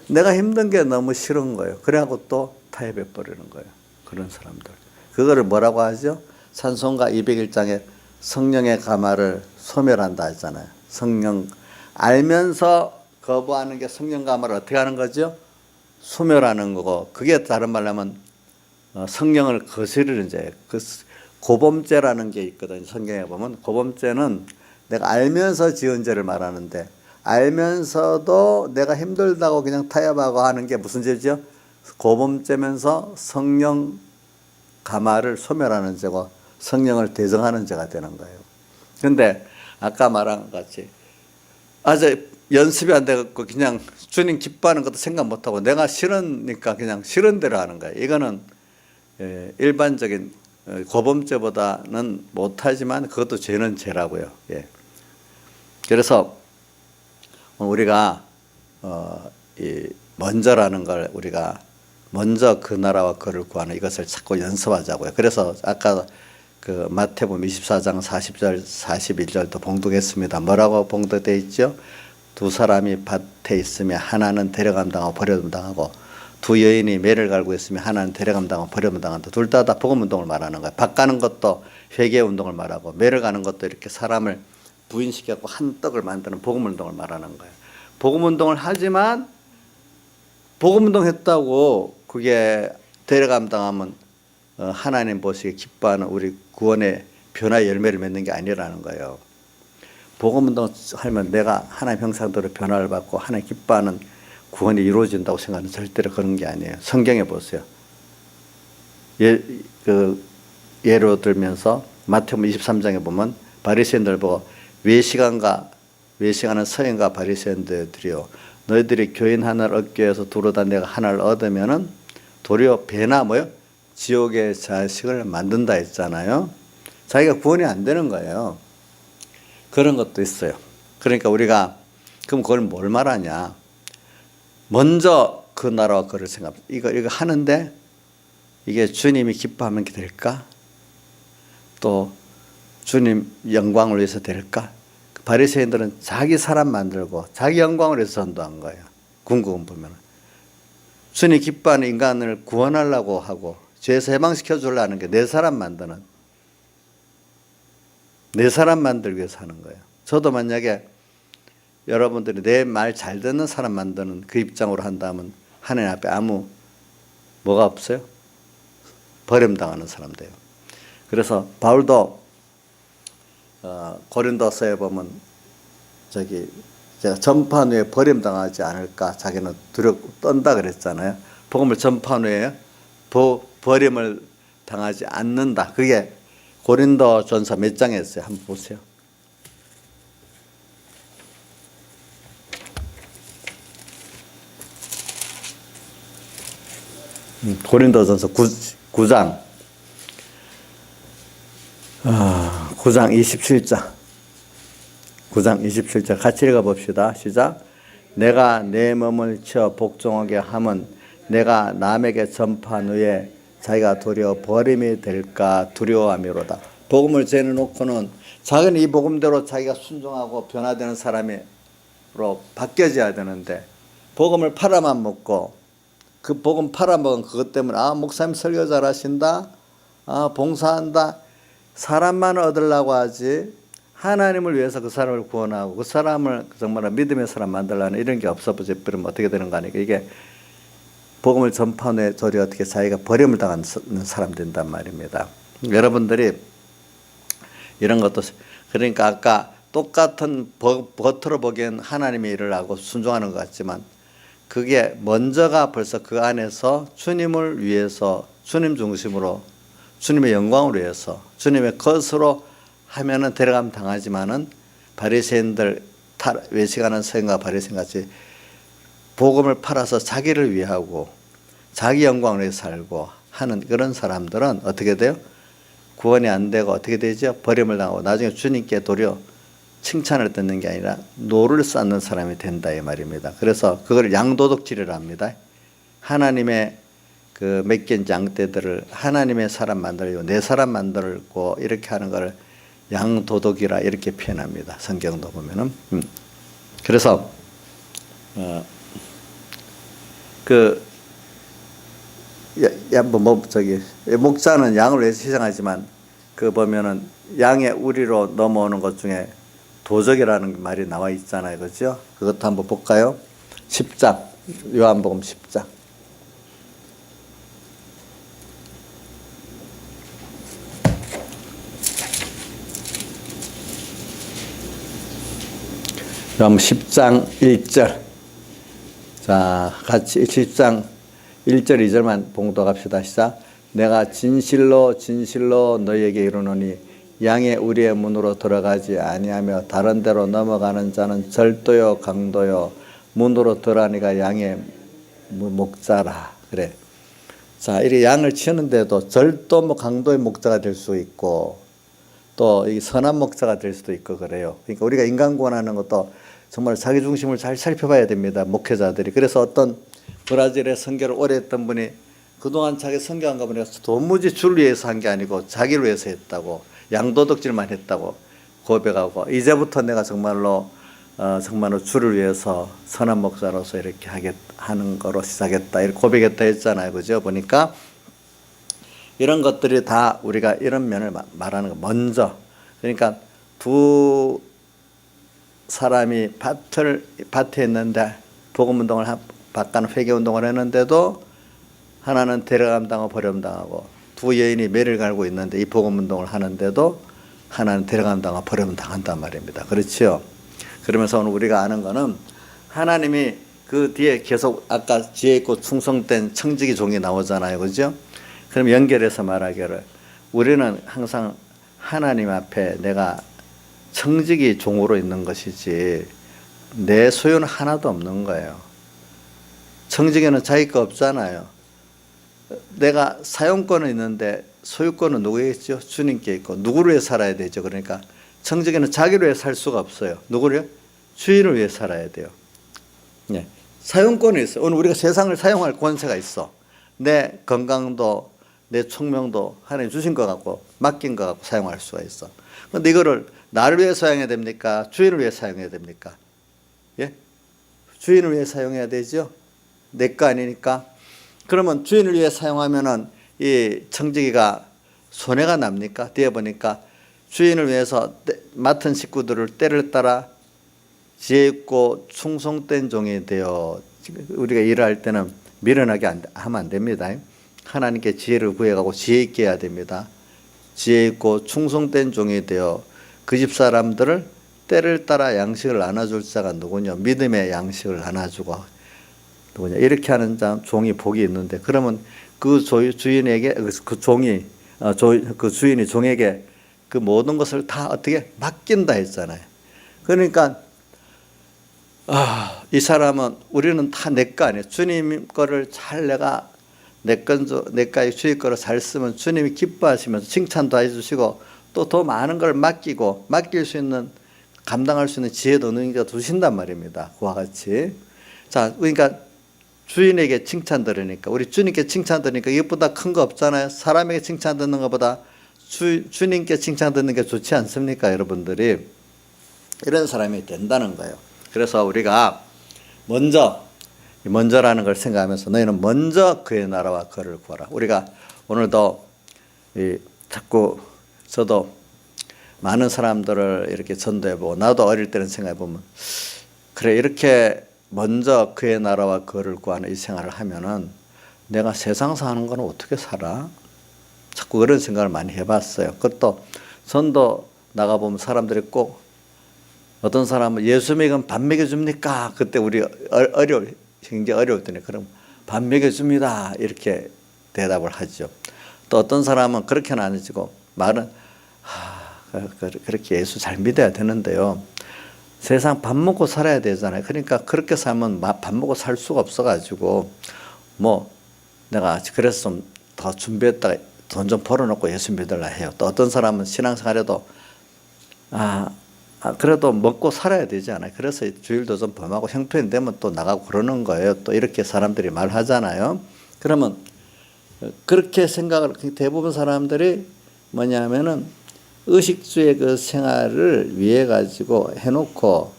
내가 힘든 게 너무 싫은 거예요. 그래갖고 또 타협해 버리는 거예요. 그런 사람들. 그거를 뭐라고 하죠? 찬송가 201장에 성령의 가마를 소멸한다 하잖아요. 성령, 알면서 거부하는 게 성령 가마를 어떻게 하는 거죠? 소멸하는 거고, 그게 다른 말로 하면 성령을 거스르는 죄예요. 그 고범죄라는 게 있거든요. 성경에 보면 고범죄는 내가 알면서 지은 죄를 말하는데, 알면서도 내가 힘들다고 그냥 타협하고 하는 게 무슨 죄죠? 고범죄면서 성령 가마를 소멸하는 죄고 성령을 대정하는 죄가 되는 거예요. 그런데 아까 말한 것 같이 아주 연습이 안 돼갖고 그냥 주님 기뻐하는 것도 생각 못하고 내가 싫으니까 그냥 싫은 대로 하는 거예요. 이거는 일반적인 고범죄보다는 못하지만 그것도 죄는 죄라고요. 예. 그래서 우리가 이 먼저라는 걸 우리가 먼저 그 나라와 그를 구하는 이것을 자꾸 연습하자고요. 그래서 아까 그 마태복음 24장 40절 41절도 봉독했습니다. 뭐라고 봉독되어 있죠? 두 사람이 밭에 있으면 하나는 데려감 당하고 버려둠 당하고 두 여인이 매를 갈고 있으면 하나는 데려감 당하고 버려둠 당한다. 둘 다 복음 운동을 말하는 거예요. 밭 가는 것도 회개 운동을 말하고 매를 가는 것도 이렇게 사람을 부인시켜서 한 떡을 만드는 복음 운동을 말하는 거예요. 복음 운동을 하지만 복음 운동 했다고 그게 데려감 당하면 하나님 보시기에 기뻐하는 우리 구원의 변화의 열매를 맺는 게 아니라는 거예요. 복음 운동 하면 내가 하나님 형상대로 변화를 받고 하나님 기뻐하는 구원이 이루어진다고 생각하는 절대로 그런 게 아니에요. 성경에 보세요. 예로 들면서 마태복음 23장에 보면 바리새인들 보고 외식하는 서인과 바리새인들이요 너희들이 교인 하나를 얻기 위해서 두루다 내가 하나를 얻으면은 도리어 배나 뭐요? 지옥의 자식을 만든다 했잖아요. 자기가 구원이 안 되는 거예요. 그런 것도 있어요. 그러니까 우리가 그럼 그걸 뭘 말하냐? 먼저 그 나라와 그를 생각합니다. 이거 하는데 이게 주님이 기뻐하면 될까? 또 주님 영광을 위해서 될까? 바리새인들은 자기 사람 만들고 자기 영광을 위해서 전도한 거예요. 궁극은 보면 주님 기뻐하는 인간을 구원하려고 하고 죄에서 해방시켜 주려는 게 내 사람 만드는 내 사람 만들기 위해서 하는 거예요. 저도 만약에 여러분들이 내 말 잘 듣는 사람 만드는 그 입장으로 한다면 하나님 앞에 아무 뭐가 없어요? 버림당하는 사람 돼요. 그래서 바울도 고린도서에 보면 제가 전파한 후에 버림당하지 않을까 자기는 떤다 그랬잖아요. 복음을 전파한 후에 버림을 당하지 않는다. 그게 고린도전서 몇 장에 있어요? 한번 보세요. 고린도전서 9장 27장 9장 27절 같이 읽어봅시다. 시작. 내가 내 몸을 치어 복종하게 함은 내가 남에게 전파한 후에 자기가 도리어 버림이 될까 두려워함이로다. 복음을 전해놓고는 자기는 이 복음대로 자기가 순종하고 변화되는 사람으로 바뀌어져야 되는데 복음을 팔아만 먹고 그 복음 팔아먹은 그것 때문에 목사님 설교 잘하신다, 봉사한다, 사람만 얻으려고 하지 하나님을 위해서 그 사람을 구원하고 그 사람을 정말 믿음의 사람 만들려는 이런 게 없어버리면 어떻게 되는 거 아니까 이게 복음을 전파한 후에 도리어 어떻게 자기가 버림을 당하는 사람 된단 말입니다. 여러분들이 이런 것도 그러니까 아까 똑같은 겉으로 보기엔 하나님의 일을 하고 순종하는 것 같지만 그게 먼저가 벌써 그 안에서 주님을 위해서 주님 중심으로 주님의 영광을 위해서 주님의 것으로 하면은 데려감 당하지만은 바리새인들 외식하는 서인과 바리새인 같이 복음을 팔아서 자기를 위하고 자기 영광을 위해서 살고 하는 그런 사람들은 어떻게 돼요? 구원이 안 되고 어떻게 되죠? 버림을 당하고 나중에 주님께 도리어 칭찬을 듣는 게 아니라 노를 쌓는 사람이 된다 이 말입니다. 그래서 그걸 양도덕질이라 합니다. 하나님의 그 맡긴 양떼들을 하나님의 사람 만들고 내 사람 만들고 이렇게 하는 걸 양도덕이라 이렇게 표현합니다. 성경도 보면은. 그래서 목자는 양을 위해서 희생하지만 그 보면은 양의 우리로 넘어오는 것 중에 도적이라는 말이 나와 있잖아요. 그렇죠? 그것도 한번 볼까요? 10장 요한복음 10장 그럼 10장 1절. 자, 같이 10장 1절 2절만 봉독합시다. 시작. 내가 진실로 진실로 너희에게 이르노니 양의 우리의 문으로 들어가지 아니하며 다른 데로 넘어가는 자는 절도요 강도요 문으로 들어가니가 양의 목자라. 그래. 자, 이렇게 양을 치는데도 절도 뭐 강도의 목자가 될 수 있고 또 이 선한 목자가 될 수도 있고 그래요. 그러니까 우리가 인간구원하는 것도 정말 자기 중심을 잘 살펴봐야 됩니다. 목회자들이. 그래서 어떤 브라질의 선교를 오래 했던 분이 그동안 자기 선교한 거 보니까 도무지 주를 위해서 한 게 아니고 자기를 위해서 했다고, 양도덕질만 했다고 고백하고, 이제부터 내가 정말로 주를 위해서 선한 목사로서 이렇게 하는 거로 시작했다, 이렇게 고백했다 했잖아요. 그죠? 보니까 이런 것들이 다 우리가 이런 면을 말하는 거. 먼저, 그러니까 두 사람이 밭에 있는데 복음운동을 바깥 회개운동을 했는데도 하나는 데려감 당하고 버림 당하고, 두 여인이 매를 갈고 있는데 이 복음운동을 하는데도 하나는 데려감 당하고 버림 당한단 말입니다. 그렇죠? 그러면서 오늘 우리가 아는 거는 하나님이 그 뒤에 계속 아까 지혜 있고 충성된 청지기 종이 나오잖아요. 그죠? 그럼 연결해서 말하기를 우리는 항상 하나님 앞에 내가 청지기 종으로 있는 것이지 내 소유는 하나도 없는 거예요. 청지기는 자기 거 없잖아요. 내가 사용권은 있는데 소유권은 누구에게 있죠? 주님께 있고. 누구를 위해 살아야 되죠? 그러니까 청지기는 자기를 위해 살 수가 없어요. 누구를? 주인을 위해 살아야 돼요. 네. 사용권이 있어요. 오늘 우리가 세상을 사용할 권세가 있어. 내 건강도 내 총명도 하나님 주신 것 같고 맡긴 것 같고 사용할 수가 있어. 그런데 이거를 나를 위해 사용해야 됩니까? 주인을 위해 사용해야 됩니까? 예? 주인을 위해 사용해야 되죠? 내 거 아니니까. 그러면 주인을 위해 사용하면은 이 청지기가 손해가 납니까? 뒤에 보니까 주인을 위해서 맡은 식구들을 때를 따라 지혜 있고 충성된 종이 되어, 우리가 일을 할 때는 미련하게 하면 안 됩니다. 하나님께 지혜를 구해가고 지혜 있게 해야 됩니다. 지혜 있고 충성된 종이 되어 그 집 사람들을 때를 따라 양식을 나눠줄 자가 누구냐? 믿음의 양식을 나눠주고 누구냐? 이렇게 하는 종이 복이 있는데, 그러면 그 주인에게 그 종이 그 주인이 종에게 그 모든 것을 다 어떻게 맡긴다 했잖아요. 그러니까 이 사람은 우리는 다 내 거 아니에요. 주님 거를 잘 내가 내가의 주의 거를 잘 쓰면 주님이 기뻐하시면서 칭찬도 해주시고 또 더 많은 걸 맡길 수 있는, 감당할 수 있는 지혜도 능력도 주신단 말입니다. 그와 같이. 자, 그러니까 주인에게 칭찬 들으니까, 우리 주님께 칭찬 들으니까 이것보다 큰 거 없잖아요. 사람에게 칭찬 듣는 것보다 주님께 칭찬 듣는 게 좋지 않습니까? 여러분들이 이런 사람이 된다는 거예요. 그래서 우리가 먼저라는 걸 생각하면서 너희는 먼저 그의 나라와 그를 구하라. 우리가 오늘도 자꾸 저도 많은 사람들을 이렇게 전도해보고, 나도 어릴 때는 생각해보면, 그래, 이렇게 먼저 그의 나라와 그를 구하는 이 생활을 하면은 내가 세상 사는 건 어떻게 살아? 자꾸 그런 생각을 많이 해봤어요. 그것도 전도 나가보면 사람들이 꼭, 어떤 사람은 예수 믿으면 밥 먹여줍니까? 그때 우리 굉장히 어려울 때는 그럼 밥 먹여줍니다, 이렇게 대답을 하죠. 또 어떤 사람은 그렇게는 안 해주고 말은 그렇게 예수 잘 믿어야 되는데요, 세상 밥 먹고 살아야 되잖아요. 그러니까 그렇게 살면 밥 먹고 살 수가 없어가지고 내가 그래서 좀 더 준비했다가 돈 좀 벌어놓고 예수 믿으려 해요. 또 어떤 사람은 신앙생활에도 그래도 먹고 살아야 되지 않아요. 그래서 주일도 좀 범하고 형편이 되면 또 나가고 그러는 거예요. 또 이렇게 사람들이 말하잖아요. 그러면 그렇게 생각을, 대부분 사람들이 뭐냐면은 의식주의 그 생활을 위해 가지고 해놓고,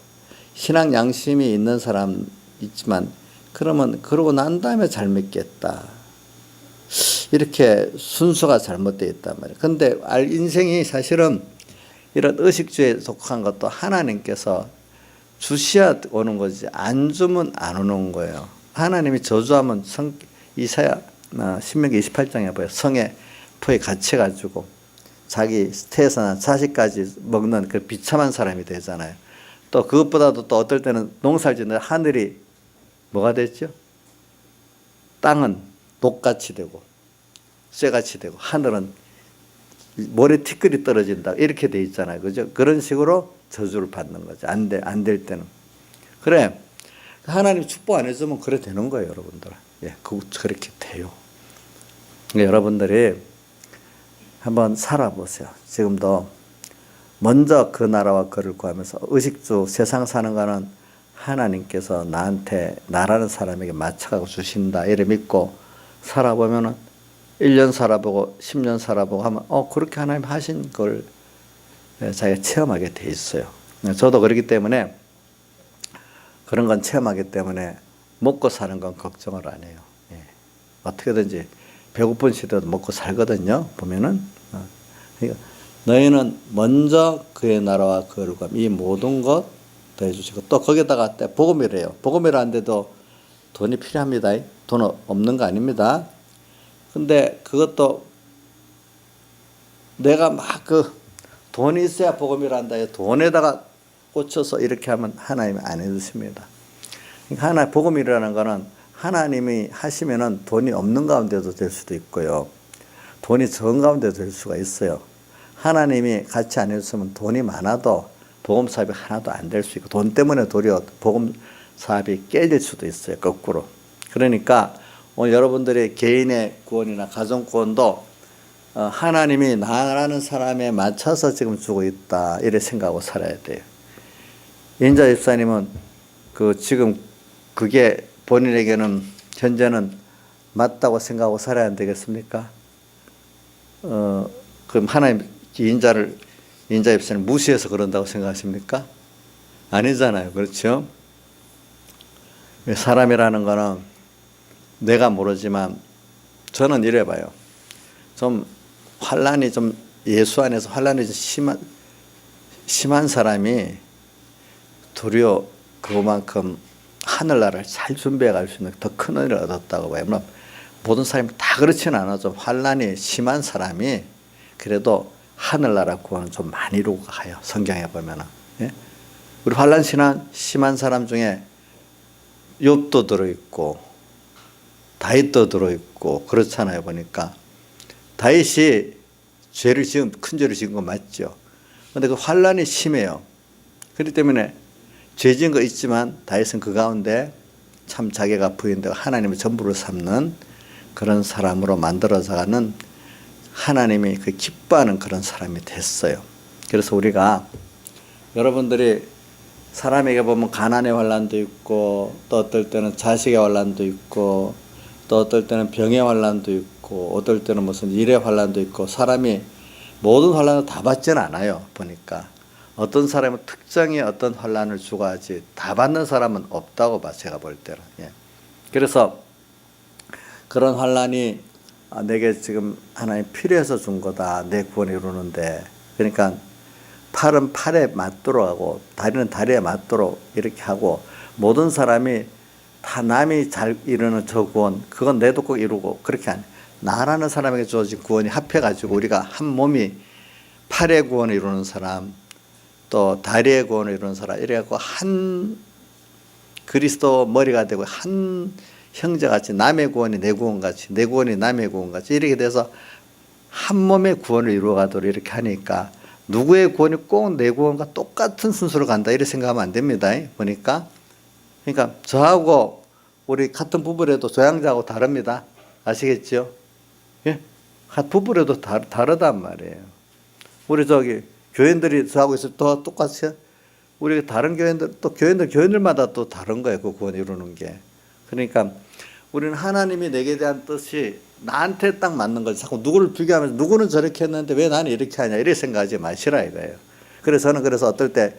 신앙 양심이 있는 사람 있지만 그러면 그러고 난 다음에 잘 믿겠다, 이렇게 순서가 잘못되어 있단 말이에요. 근데 인생이 사실은 이런 의식주의에 속한 것도 하나님께서 주셔야 오는 거지, 안 주면 안 오는 거예요. 하나님이 저주하면 이사야 신명기 28장에 보여, 성에 포에 갇혀가지고 자기 태어난 자식까지 먹는 그 비참한 사람이 되잖아요. 또 그것보다도 또 어떨 때는 농사를 짓는 하늘이 뭐가 됐죠? 땅은 녹같이 되고 쇠같이 되고 하늘은 모래 티끌이 떨어진다 이렇게 돼 있잖아요. 그죠? 그런 식으로 저주를 받는 거죠. 안 될 때는. 그래. 하나님 축복 안 해주면 그래 되는 거예요, 여러분들. 예, 그렇게 돼요. 그러니까 여러분들이 한번 살아보세요. 지금도 먼저 그 나라와 그를 구하면서 의식주 세상 사는 거는 하나님께서 나한테 나라는 사람에게 맞춰가고 주신다 이래 믿고 살아보면은 1년 살아보고 10년 살아보고 하면 그렇게 하나님 하신 걸 자기가 체험하게 돼 있어요. 저도 그렇기 때문에 그런 건 체험하기 때문에 먹고 사는 건 걱정을 안 해요. 예. 어떻게든지 배고픈 시대도 먹고 살거든요. 보면은 그러니까 너희는 먼저 그의 나라와 그를 구하면 이 모든 것 더해주시고 또 거기다가 복음이래요. 복음이라는데도 돈이 필요합니다. 돈 없는 거 아닙니다. 근데 그것도 내가 막 돈이 있어야 복음이란다. 돈에다가 꽂혀서 이렇게 하면 하나님이 안 해주십니다. 그러니까 하나님 복음이라는 거는 하나님이 하시면은 돈이 없는 가운데도 될 수도 있고요. 돈이 적은 가운데도 될 수가 있어요. 하나님이 같이 안 해주시면 돈이 많아도 복음 사업이 하나도 안 될 수 있고 돈 때문에 도리어 복음 사업이 깨질 수도 있어요. 거꾸로. 그러니까 오늘 여러분들의 개인의 구원이나 가정 구원도 하나님이 나라는 사람에 맞춰서 지금 주고 있다 이렇게 생각하고 살아야 돼요. 인자 집사님은 지금 그게 본인에게는 현재는 맞다고 생각하고 살아야 안 되겠습니까? 그럼 하나님 인자 집사님 무시해서 그런다고 생각하십니까? 아니잖아요. 그렇죠? 사람이라는 거는 내가 모르지만 저는 이래 봐요. 좀 환란이 좀 예수 안에서 환란이 좀 심한 사람이 도리어 그만큼 하늘나라를 잘 준비해 갈 수 있는 더 큰 은혜를 얻었다고 봐요. 물론 모든 사람이 다 그렇지는 않아. 좀 환란이 심한 사람이 그래도 하늘나라 구원은 좀 많이 이루고 가요. 성경에 보면은. 예? 우리 환란 심한 사람 중에 욥도 들어있고 다윗도 들어있고 그렇잖아요. 보니까 다윗이 큰 죄를 지은 거 맞죠. 그런데 그 환란이 심해요. 그렇기 때문에 죄 지은 거 있지만 다윗은 그 가운데 참 자기가 부인되고 하나님의 전부를 삼는 그런 사람으로 만들어져가는 하나님이 기뻐하는 그런 사람이 됐어요. 그래서 우리가 여러분들이 사람에게 보면 가난의 환란도 있고 또 어떨 때는 자식의 환란도 있고 또 어떨 때는 병의 환란도 있고 어떨 때는 무슨 일의 환란도 있고 사람이 모든 환란을 다 받지는 않아요. 보니까 어떤 사람은 특정히 어떤 환란을 주고 하지 다 받는 사람은 없다고 봐. 제가 볼 때는. 예. 그래서 그런 환란이 내게 지금 하나님 필요해서 준 거다. 내 구원을 이루는데 그러니까 팔은 팔에 맞도록 하고 다리는 다리에 맞도록 이렇게 하고 모든 사람이 다 남이 잘 이루는 저 구원 그건 내도 꼭 이루고 그렇게 안 나라는 사람에게 주어진 구원이 합해가지고 우리가 한 몸이 팔의 구원을 이루는 사람 또 다리의 구원을 이루는 사람 이래갖고 한 그리스도 머리가 되고 한 형제같이 남의 구원이 내 구원같이 내 구원이 남의 구원같이 이렇게 돼서 한 몸의 구원을 이루어가도록 이렇게 하니까 누구의 구원이 꼭 내 구원과 똑같은 순서로 간다 이렇게 생각하면 안 됩니다. 보니까 그러니까 저하고 우리 같은 부부라도 조양자하고 다릅니다. 아시겠죠? 예? 부부라도 다르단 말이에요. 우리 교인들이 저하고 있을 때 똑같이 우리 다른 교인들 또 교인들마다 또 다른 거예요. 그 구원 이루는 게. 그러니까 우리는 하나님이 내게 대한 뜻이 나한테 딱 맞는 거지. 자꾸 누구를 비교하면서 누구는 저렇게 했는데 왜 나는 이렇게 하냐 이렇게 생각하지 마시라 이거예요. 그래서 저는 어떨 때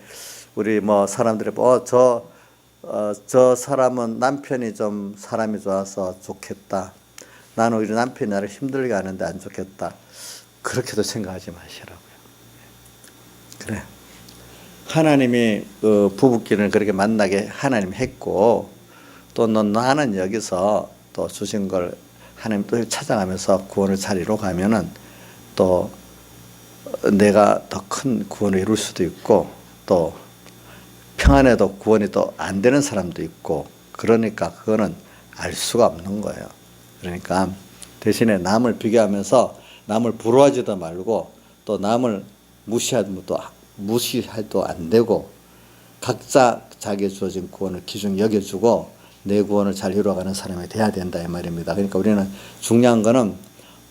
우리 사람들이 저 사람은 남편이 좀 사람이 좋아서 좋겠다. 나는 우리 남편이 나를 힘들게 하는데 안 좋겠다. 그렇게도 생각하지 마시라고요. 그래. 하나님이 부부끼리는 그렇게 만나게 하나님 했고 또 나는 여기서 또 주신 걸 하나님 또 찾아가면서 구원을 잘 이루어가면은 또 내가 더 큰 구원을 이룰 수도 있고 또 평안해도 구원이 또 안 되는 사람도 있고, 그러니까 그거는 알 수가 없는 거예요. 그러니까 대신에 남을 비교하면서 남을 부러워하지도 말고, 또 남을 무시해도 안 되고, 각자 자기의 주어진 구원을 기준 여겨주고 내 구원을 잘 이루어가는 사람이 돼야 된다 이 말입니다. 그러니까 우리는 중요한 거는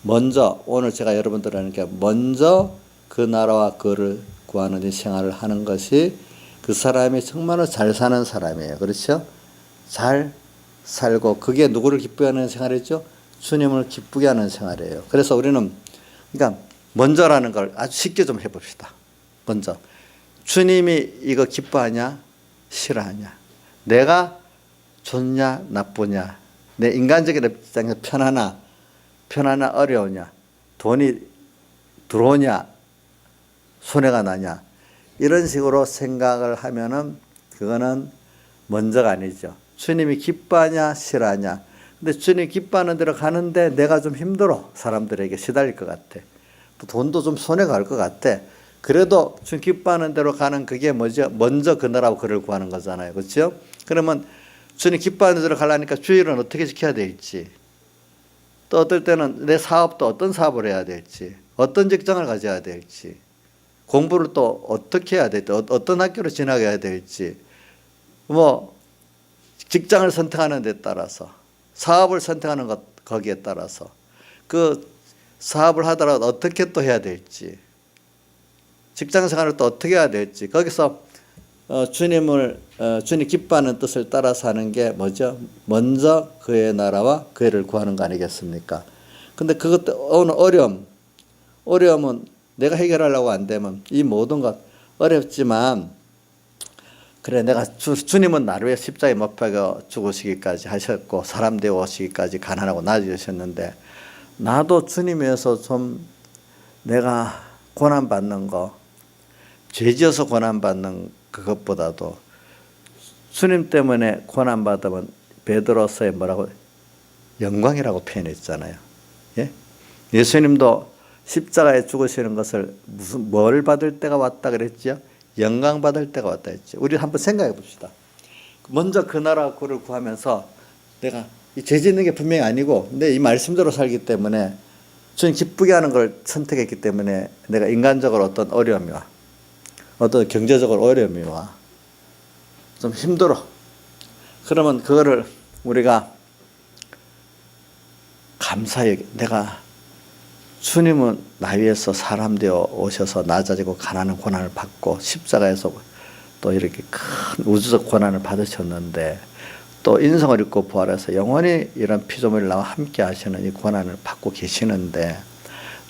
먼저, 오늘 제가 여러분들에게 먼저 그 나라와 그를 구하는 이 생활을 하는 것이 그 사람이 정말로 잘 사는 사람이에요. 그렇죠? 잘 살고, 그게 누구를 기쁘게 하는 생활이죠? 주님을 기쁘게 하는 생활이에요. 그래서 우리는, 그러니까 먼저라는 걸 아주 쉽게 좀 해봅시다. 먼저 주님이 이거 기뻐하냐 싫어하냐, 내가 좋냐 나쁘냐, 내 인간적인 입장에서 편하나 어려우냐, 돈이 들어오냐 손해가 나냐, 이런 식으로 생각을 하면은 그거는 먼저가 아니죠. 주님이 기뻐하냐 싫어하냐. 근데 주님이 기뻐하는 대로 가는데 내가 좀 힘들어, 사람들에게 시달릴 것 같아, 또 돈도 좀 손해가 갈 것 같아. 그래도 주님 기뻐하는 대로 가는 그게 뭐죠? 먼저 그 나라와 그를 구하는 거잖아요. 그렇죠? 그러면 주님 기뻐하는 대로 가려니까 주일은 어떻게 지켜야 될지, 또 어떨 때는 내 사업도 어떤 사업을 해야 될지, 어떤 직장을 가져야 될지, 공부를 또 어떻게 해야 될지, 어떤 학교로 진학해야 될지, 뭐 직장을 선택하는 데 따라서, 사업을 선택하는 것 거기에 따라서, 그 사업을 하더라도 어떻게 또 해야 될지, 직장 생활을 또 어떻게 해야 될지, 거기서 주님 기뻐하는 뜻을 따라서 하는 게 뭐죠? 먼저 그의 나라와 그를 구하는 거 아니겠습니까? 근데 그것도 오늘 어려움은 내가 해결하려고 안 되면 이 모든 것 어렵지만, 그래 내가 주님은 나를 위해 십자가에 못 박아 죽으시기까지 하셨고 사람 되어 오시기까지 가난하고 낮으셨는데, 나도 주님 위해서 좀 내가 고난받는 거, 죄지어서 고난받는 그것보다도 주님 때문에 고난받으면 베드로서에 뭐라고 영광이라고 표현했잖아요. 예? 예수님도 십자가에 죽으시는 것을 뭘 받을 때가 왔다 그랬죠? 영광 받을 때가 왔다 했죠. 우리 한번 생각해 봅시다. 먼저 그 나라 그를 구하면서 내가 이 죄 짓는 게 분명히 아니고 내 이 말씀대로 살기 때문에 주님 기쁘게 하는 걸 선택했기 때문에 내가 인간적으로 어떤 어려움이 와, 어떤 경제적으로 어려움이 와, 좀 힘들어. 그러면 그거를 우리가 감사히, 내가 주님은 나 위해서 사람 되어 오셔서 낮아지고 가난한 고난을 받고 십자가에서 또 이렇게 큰 우주적 고난을 받으셨는데, 또 인성을 입고 부활해서 영원히 이런 피조물을 나와 함께 하시는 이 고난을 받고 계시는데,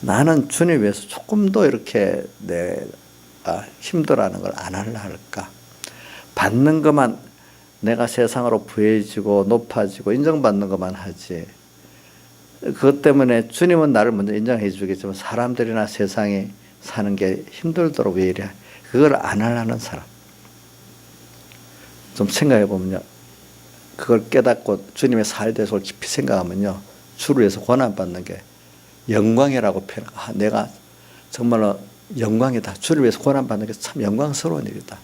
나는 주님 위해서 조금 더 이렇게 내가 힘들어하는 걸 안 하려 할까? 받는 것만, 내가 세상으로 부해지고 높아지고 인정받는 것만 하지, 그것 때문에 주님은 나를 먼저 인정해 주겠지만 사람들이나 세상이 사는 게 힘들도록 왜 이래? 그걸 안 하려는 사람. 좀 생각해 보면요, 그걸 깨닫고 주님의 사에 대해서 깊이 생각하면요, 주를 위해서 고난받는 게 영광이라고 표현하고, 내가 정말로 영광이다, 주를 위해서 고난받는 게 참 영광스러운 일이다.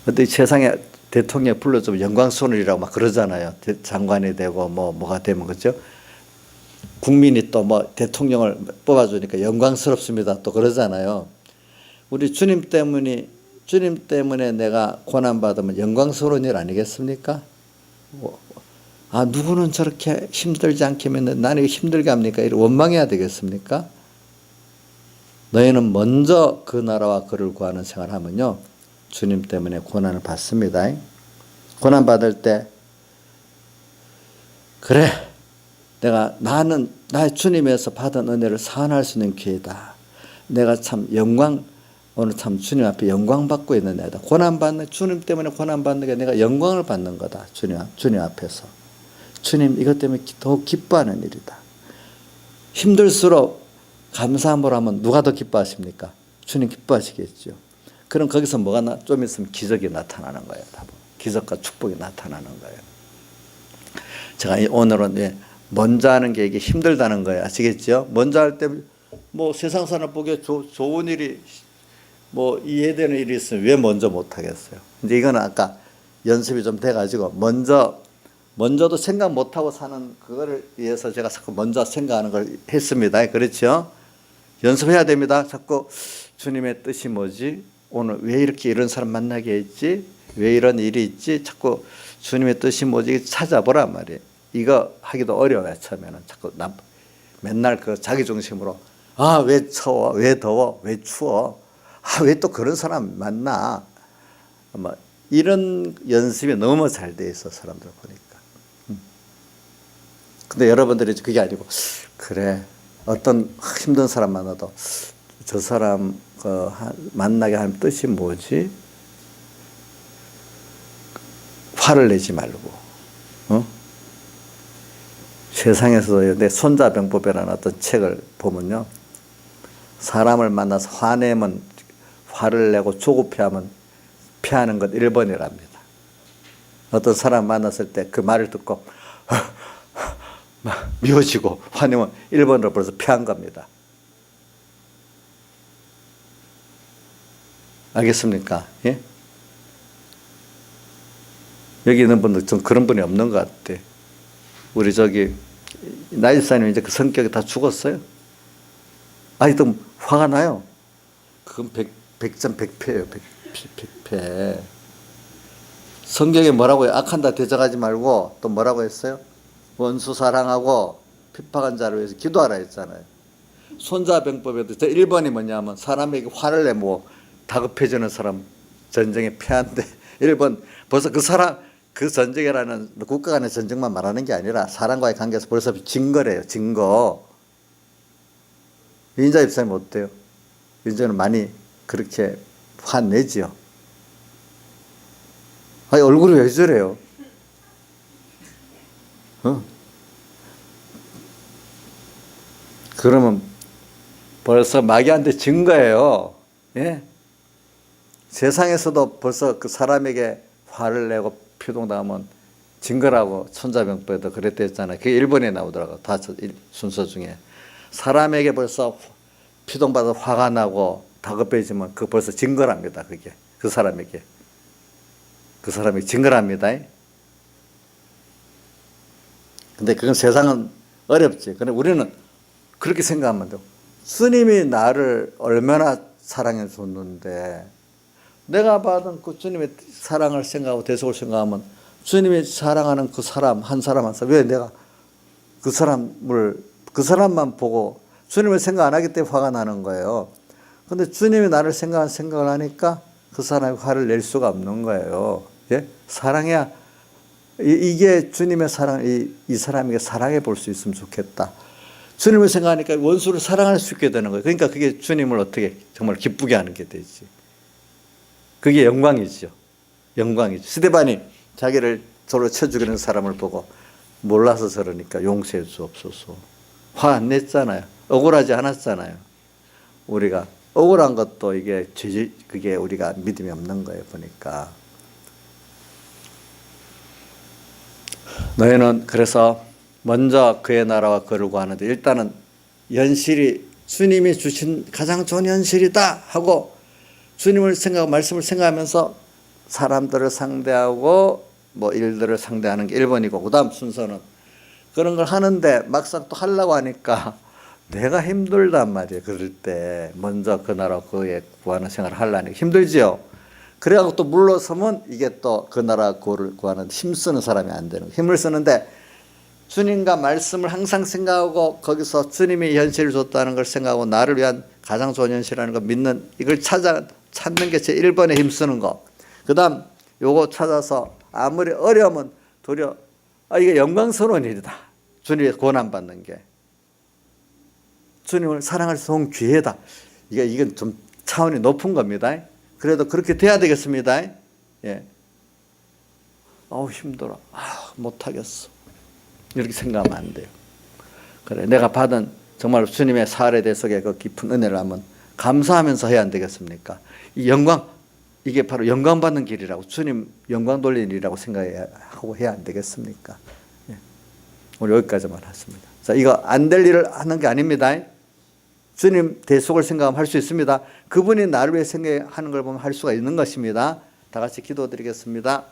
근데 세상에 대통령 불러주면 영광스러운 일이라고 막 그러잖아요. 장관이 되고 뭐가 되면, 그죠? 국민이 또 뭐 대통령을 뽑아주니까 영광스럽습니다 또 그러잖아요. 우리 주님 때문에 내가 고난받으면 영광스러운 일 아니겠습니까? 누구는 저렇게 힘들지 않게 하면 나는 힘들게 합니까? 이렇게 원망해야 되겠습니까? 너희는 먼저 그 나라와 그를 구하는 생활을 하면요, 주님 때문에 고난을 받습니다. 고난받을 때, 그래, 나는 나의 주님에서 받은 은혜를 사안할 수 있는 기회다. 내가 참 오늘 참 주님 앞에 영광 받고 있는 애다. 주님 때문에 고난받는 게 내가 영광을 받는 거다. 주님 앞에서. 주님 이것 때문에 더 기뻐하는 일이다. 힘들수록 감사함으로 하면 누가 더 기뻐하십니까? 주님 기뻐하시겠죠. 그럼 거기서 좀 있으면 기적이 나타나는 거예요. 기적과 축복이 나타나는 거예요. 제가 오늘은 먼저 하는 게 이게 힘들다는 거예요. 아시겠죠? 먼저 할 때 세상 사람 보기에 좋은 일이 뭐 이해되는 일이 있으면 왜 먼저 못 하겠어요? 이제 이거는 아까 연습이 좀 돼가지고 먼저도 생각 못 하고 사는 그거를 위해서 제가 자꾸 먼저 생각하는 걸 했습니다. 그렇죠? 연습해야 됩니다. 자꾸 주님의 뜻이 뭐지? 오늘 왜 이렇게 이런 사람 만나게 했지? 왜 이런 일이 있지? 자꾸 주님의 뜻이 뭐지? 찾아보란 말이에요. 이거 하기도 어려워요. 처음에는 자꾸 맨날 그 자기 중심으로 왜 추워? 왜 더워? 왜 추워? 왜 또 그런 사람 만나? 뭐 이런 연습이 너무 잘 돼 있어 사람들 보니까. 근데 여러분들이 그게 아니고 그래 어떤 힘든 사람 만나도 저 사람 만나게 하는 뜻이 뭐지? 화를 내지 말고 세상에서도 내 손자병법이라는 어떤 책을 보면요, 사람을 만나서 화내면 화를 내고 조급해하면 피하는 것 1번이랍니다. 어떤 사람 만났을 때 그 말을 듣고 미워지고 화내면 1번으로 벌써 피한 겁니다. 알겠습니까? 예? 여기 있는 분들 좀 그런 분이 없는 것 같아. 우리 나일사님 이제 그 성격이 다 죽었어요. 아직도 화가 나요. 그건 100점 100패예요. 100패. 성경에 뭐라고요? 악한다 대적하지 말고 또 뭐라고 했어요? 원수 사랑하고 핍박한 자를 위해서 기도하라 했잖아요. 손자병법에도 저 1번이 뭐냐면 사람에게 화를 내고 다급해지는 사람 전쟁에 패한데 1번 벌써 그 사람 그 전쟁이라는 국가 간의 전쟁만 말하는 게 아니라 사람과의 관계에서 벌써 증거래요. 증거. 인자 입사님 어때요? 인자는 많이 그렇게 화내지요. 얼굴이 왜 저래요? 그러면 벌써 마귀한테 진 거예요. 예? 세상에서도 벌써 그 사람에게 화를 내고 피동당하면 진 거라고 손자병법에도 그랬댔잖아요. 그게 1번에 나오더라고요. 다 순서 중에. 사람에게 벌써 피동받아 화가 나고 다급해지면 그 벌써 진 거랍니다. 그게. 그 사람에게 진 거랍니다. 근데 그건 세상은 어렵지. 근데 우리는 그렇게 생각하면 돼요. 주님이 나를 얼마나 사랑해 줬는데 내가 받은 그 주님의 사랑을 생각하고 대속을 생각하면 주님이 사랑하는 그 사람 한 사람 왜 내가 그 사람만 보고 주님을 생각 안 하기 때문에 화가 나는 거예요. 근데 주님이 나를 생각을 하니까 그 사람이 화를 낼 수가 없는 거예요. 예? 사랑해야 이게 주님의 사랑, 이 사람에게 사랑해 볼 수 있으면 좋겠다. 주님을 생각하니까 원수를 사랑할 수 있게 되는 거예요. 그러니까 그게 주님을 어떻게 정말 기쁘게 하는 게 되지. 그게 영광이죠. 영광이죠. 스데반이 자기를 저로 쳐 죽이는 사람을 보고 몰라서 저러니까 용서해 주옵소서. 화 안 냈잖아요. 억울하지 않았잖아요. 우리가 억울한 것도 이게 그게 우리가 믿음이 없는 거예요. 보니까. 너희는 그래서 먼저 그의 나라와 그를 구하는데 일단은 현실이 주님이 주신 가장 좋은 현실이다 하고 주님을 생각하고 말씀을 생각하면서 사람들을 상대하고 뭐 일들을 상대하는 게 1번이고 그 다음 순서는 그런 걸 하는데 막상 또 하려고 하니까 내가 힘들단 말이에요. 그럴 때 먼저 그 나라 그의 구하는 생활을 하려니까 힘들지요. 그래갖고 또 물러서면 이게 또 그 나라 그를 구하는 힘쓰는 사람이 안 되는 거예요. 힘을 쓰는데 주님과 말씀을 항상 생각하고 거기서 주님이 현실을 줬다는 걸 생각하고 나를 위한 가장 좋은 현실이라는 걸 믿는 이걸 찾는 게 제 1번에 힘쓰는 거. 그 다음 요거 찾아서 아무리 어려우면 도리어 이게 영광스러운 일이다. 주님의 고난받는 게. 주님을 사랑할 수 있는 기회다. 이건 좀 차원이 높은 겁니다. 그래도 그렇게 돼야 되겠습니다. 예. 힘들어. 못하겠어. 이렇게 생각하면 안 돼요. 그래, 내가 받은 정말 주님의 사례대 속에 그 깊은 은혜를 한번 감사하면서 해야 안 되겠습니까? 이게 바로 영광 받는 길이라고, 주님 영광 돌리는 일이라고 생각하고 해야 안 되겠습니까? 예. 오늘 여기까지만 하겠습니다. 자, 이거 안 될 일을 하는 게 아닙니다. 주님 대속을 생각하면 할 수 있습니다. 그분이 나를 위해 생각하는 걸 보면 할 수가 있는 것입니다. 다 같이 기도드리겠습니다.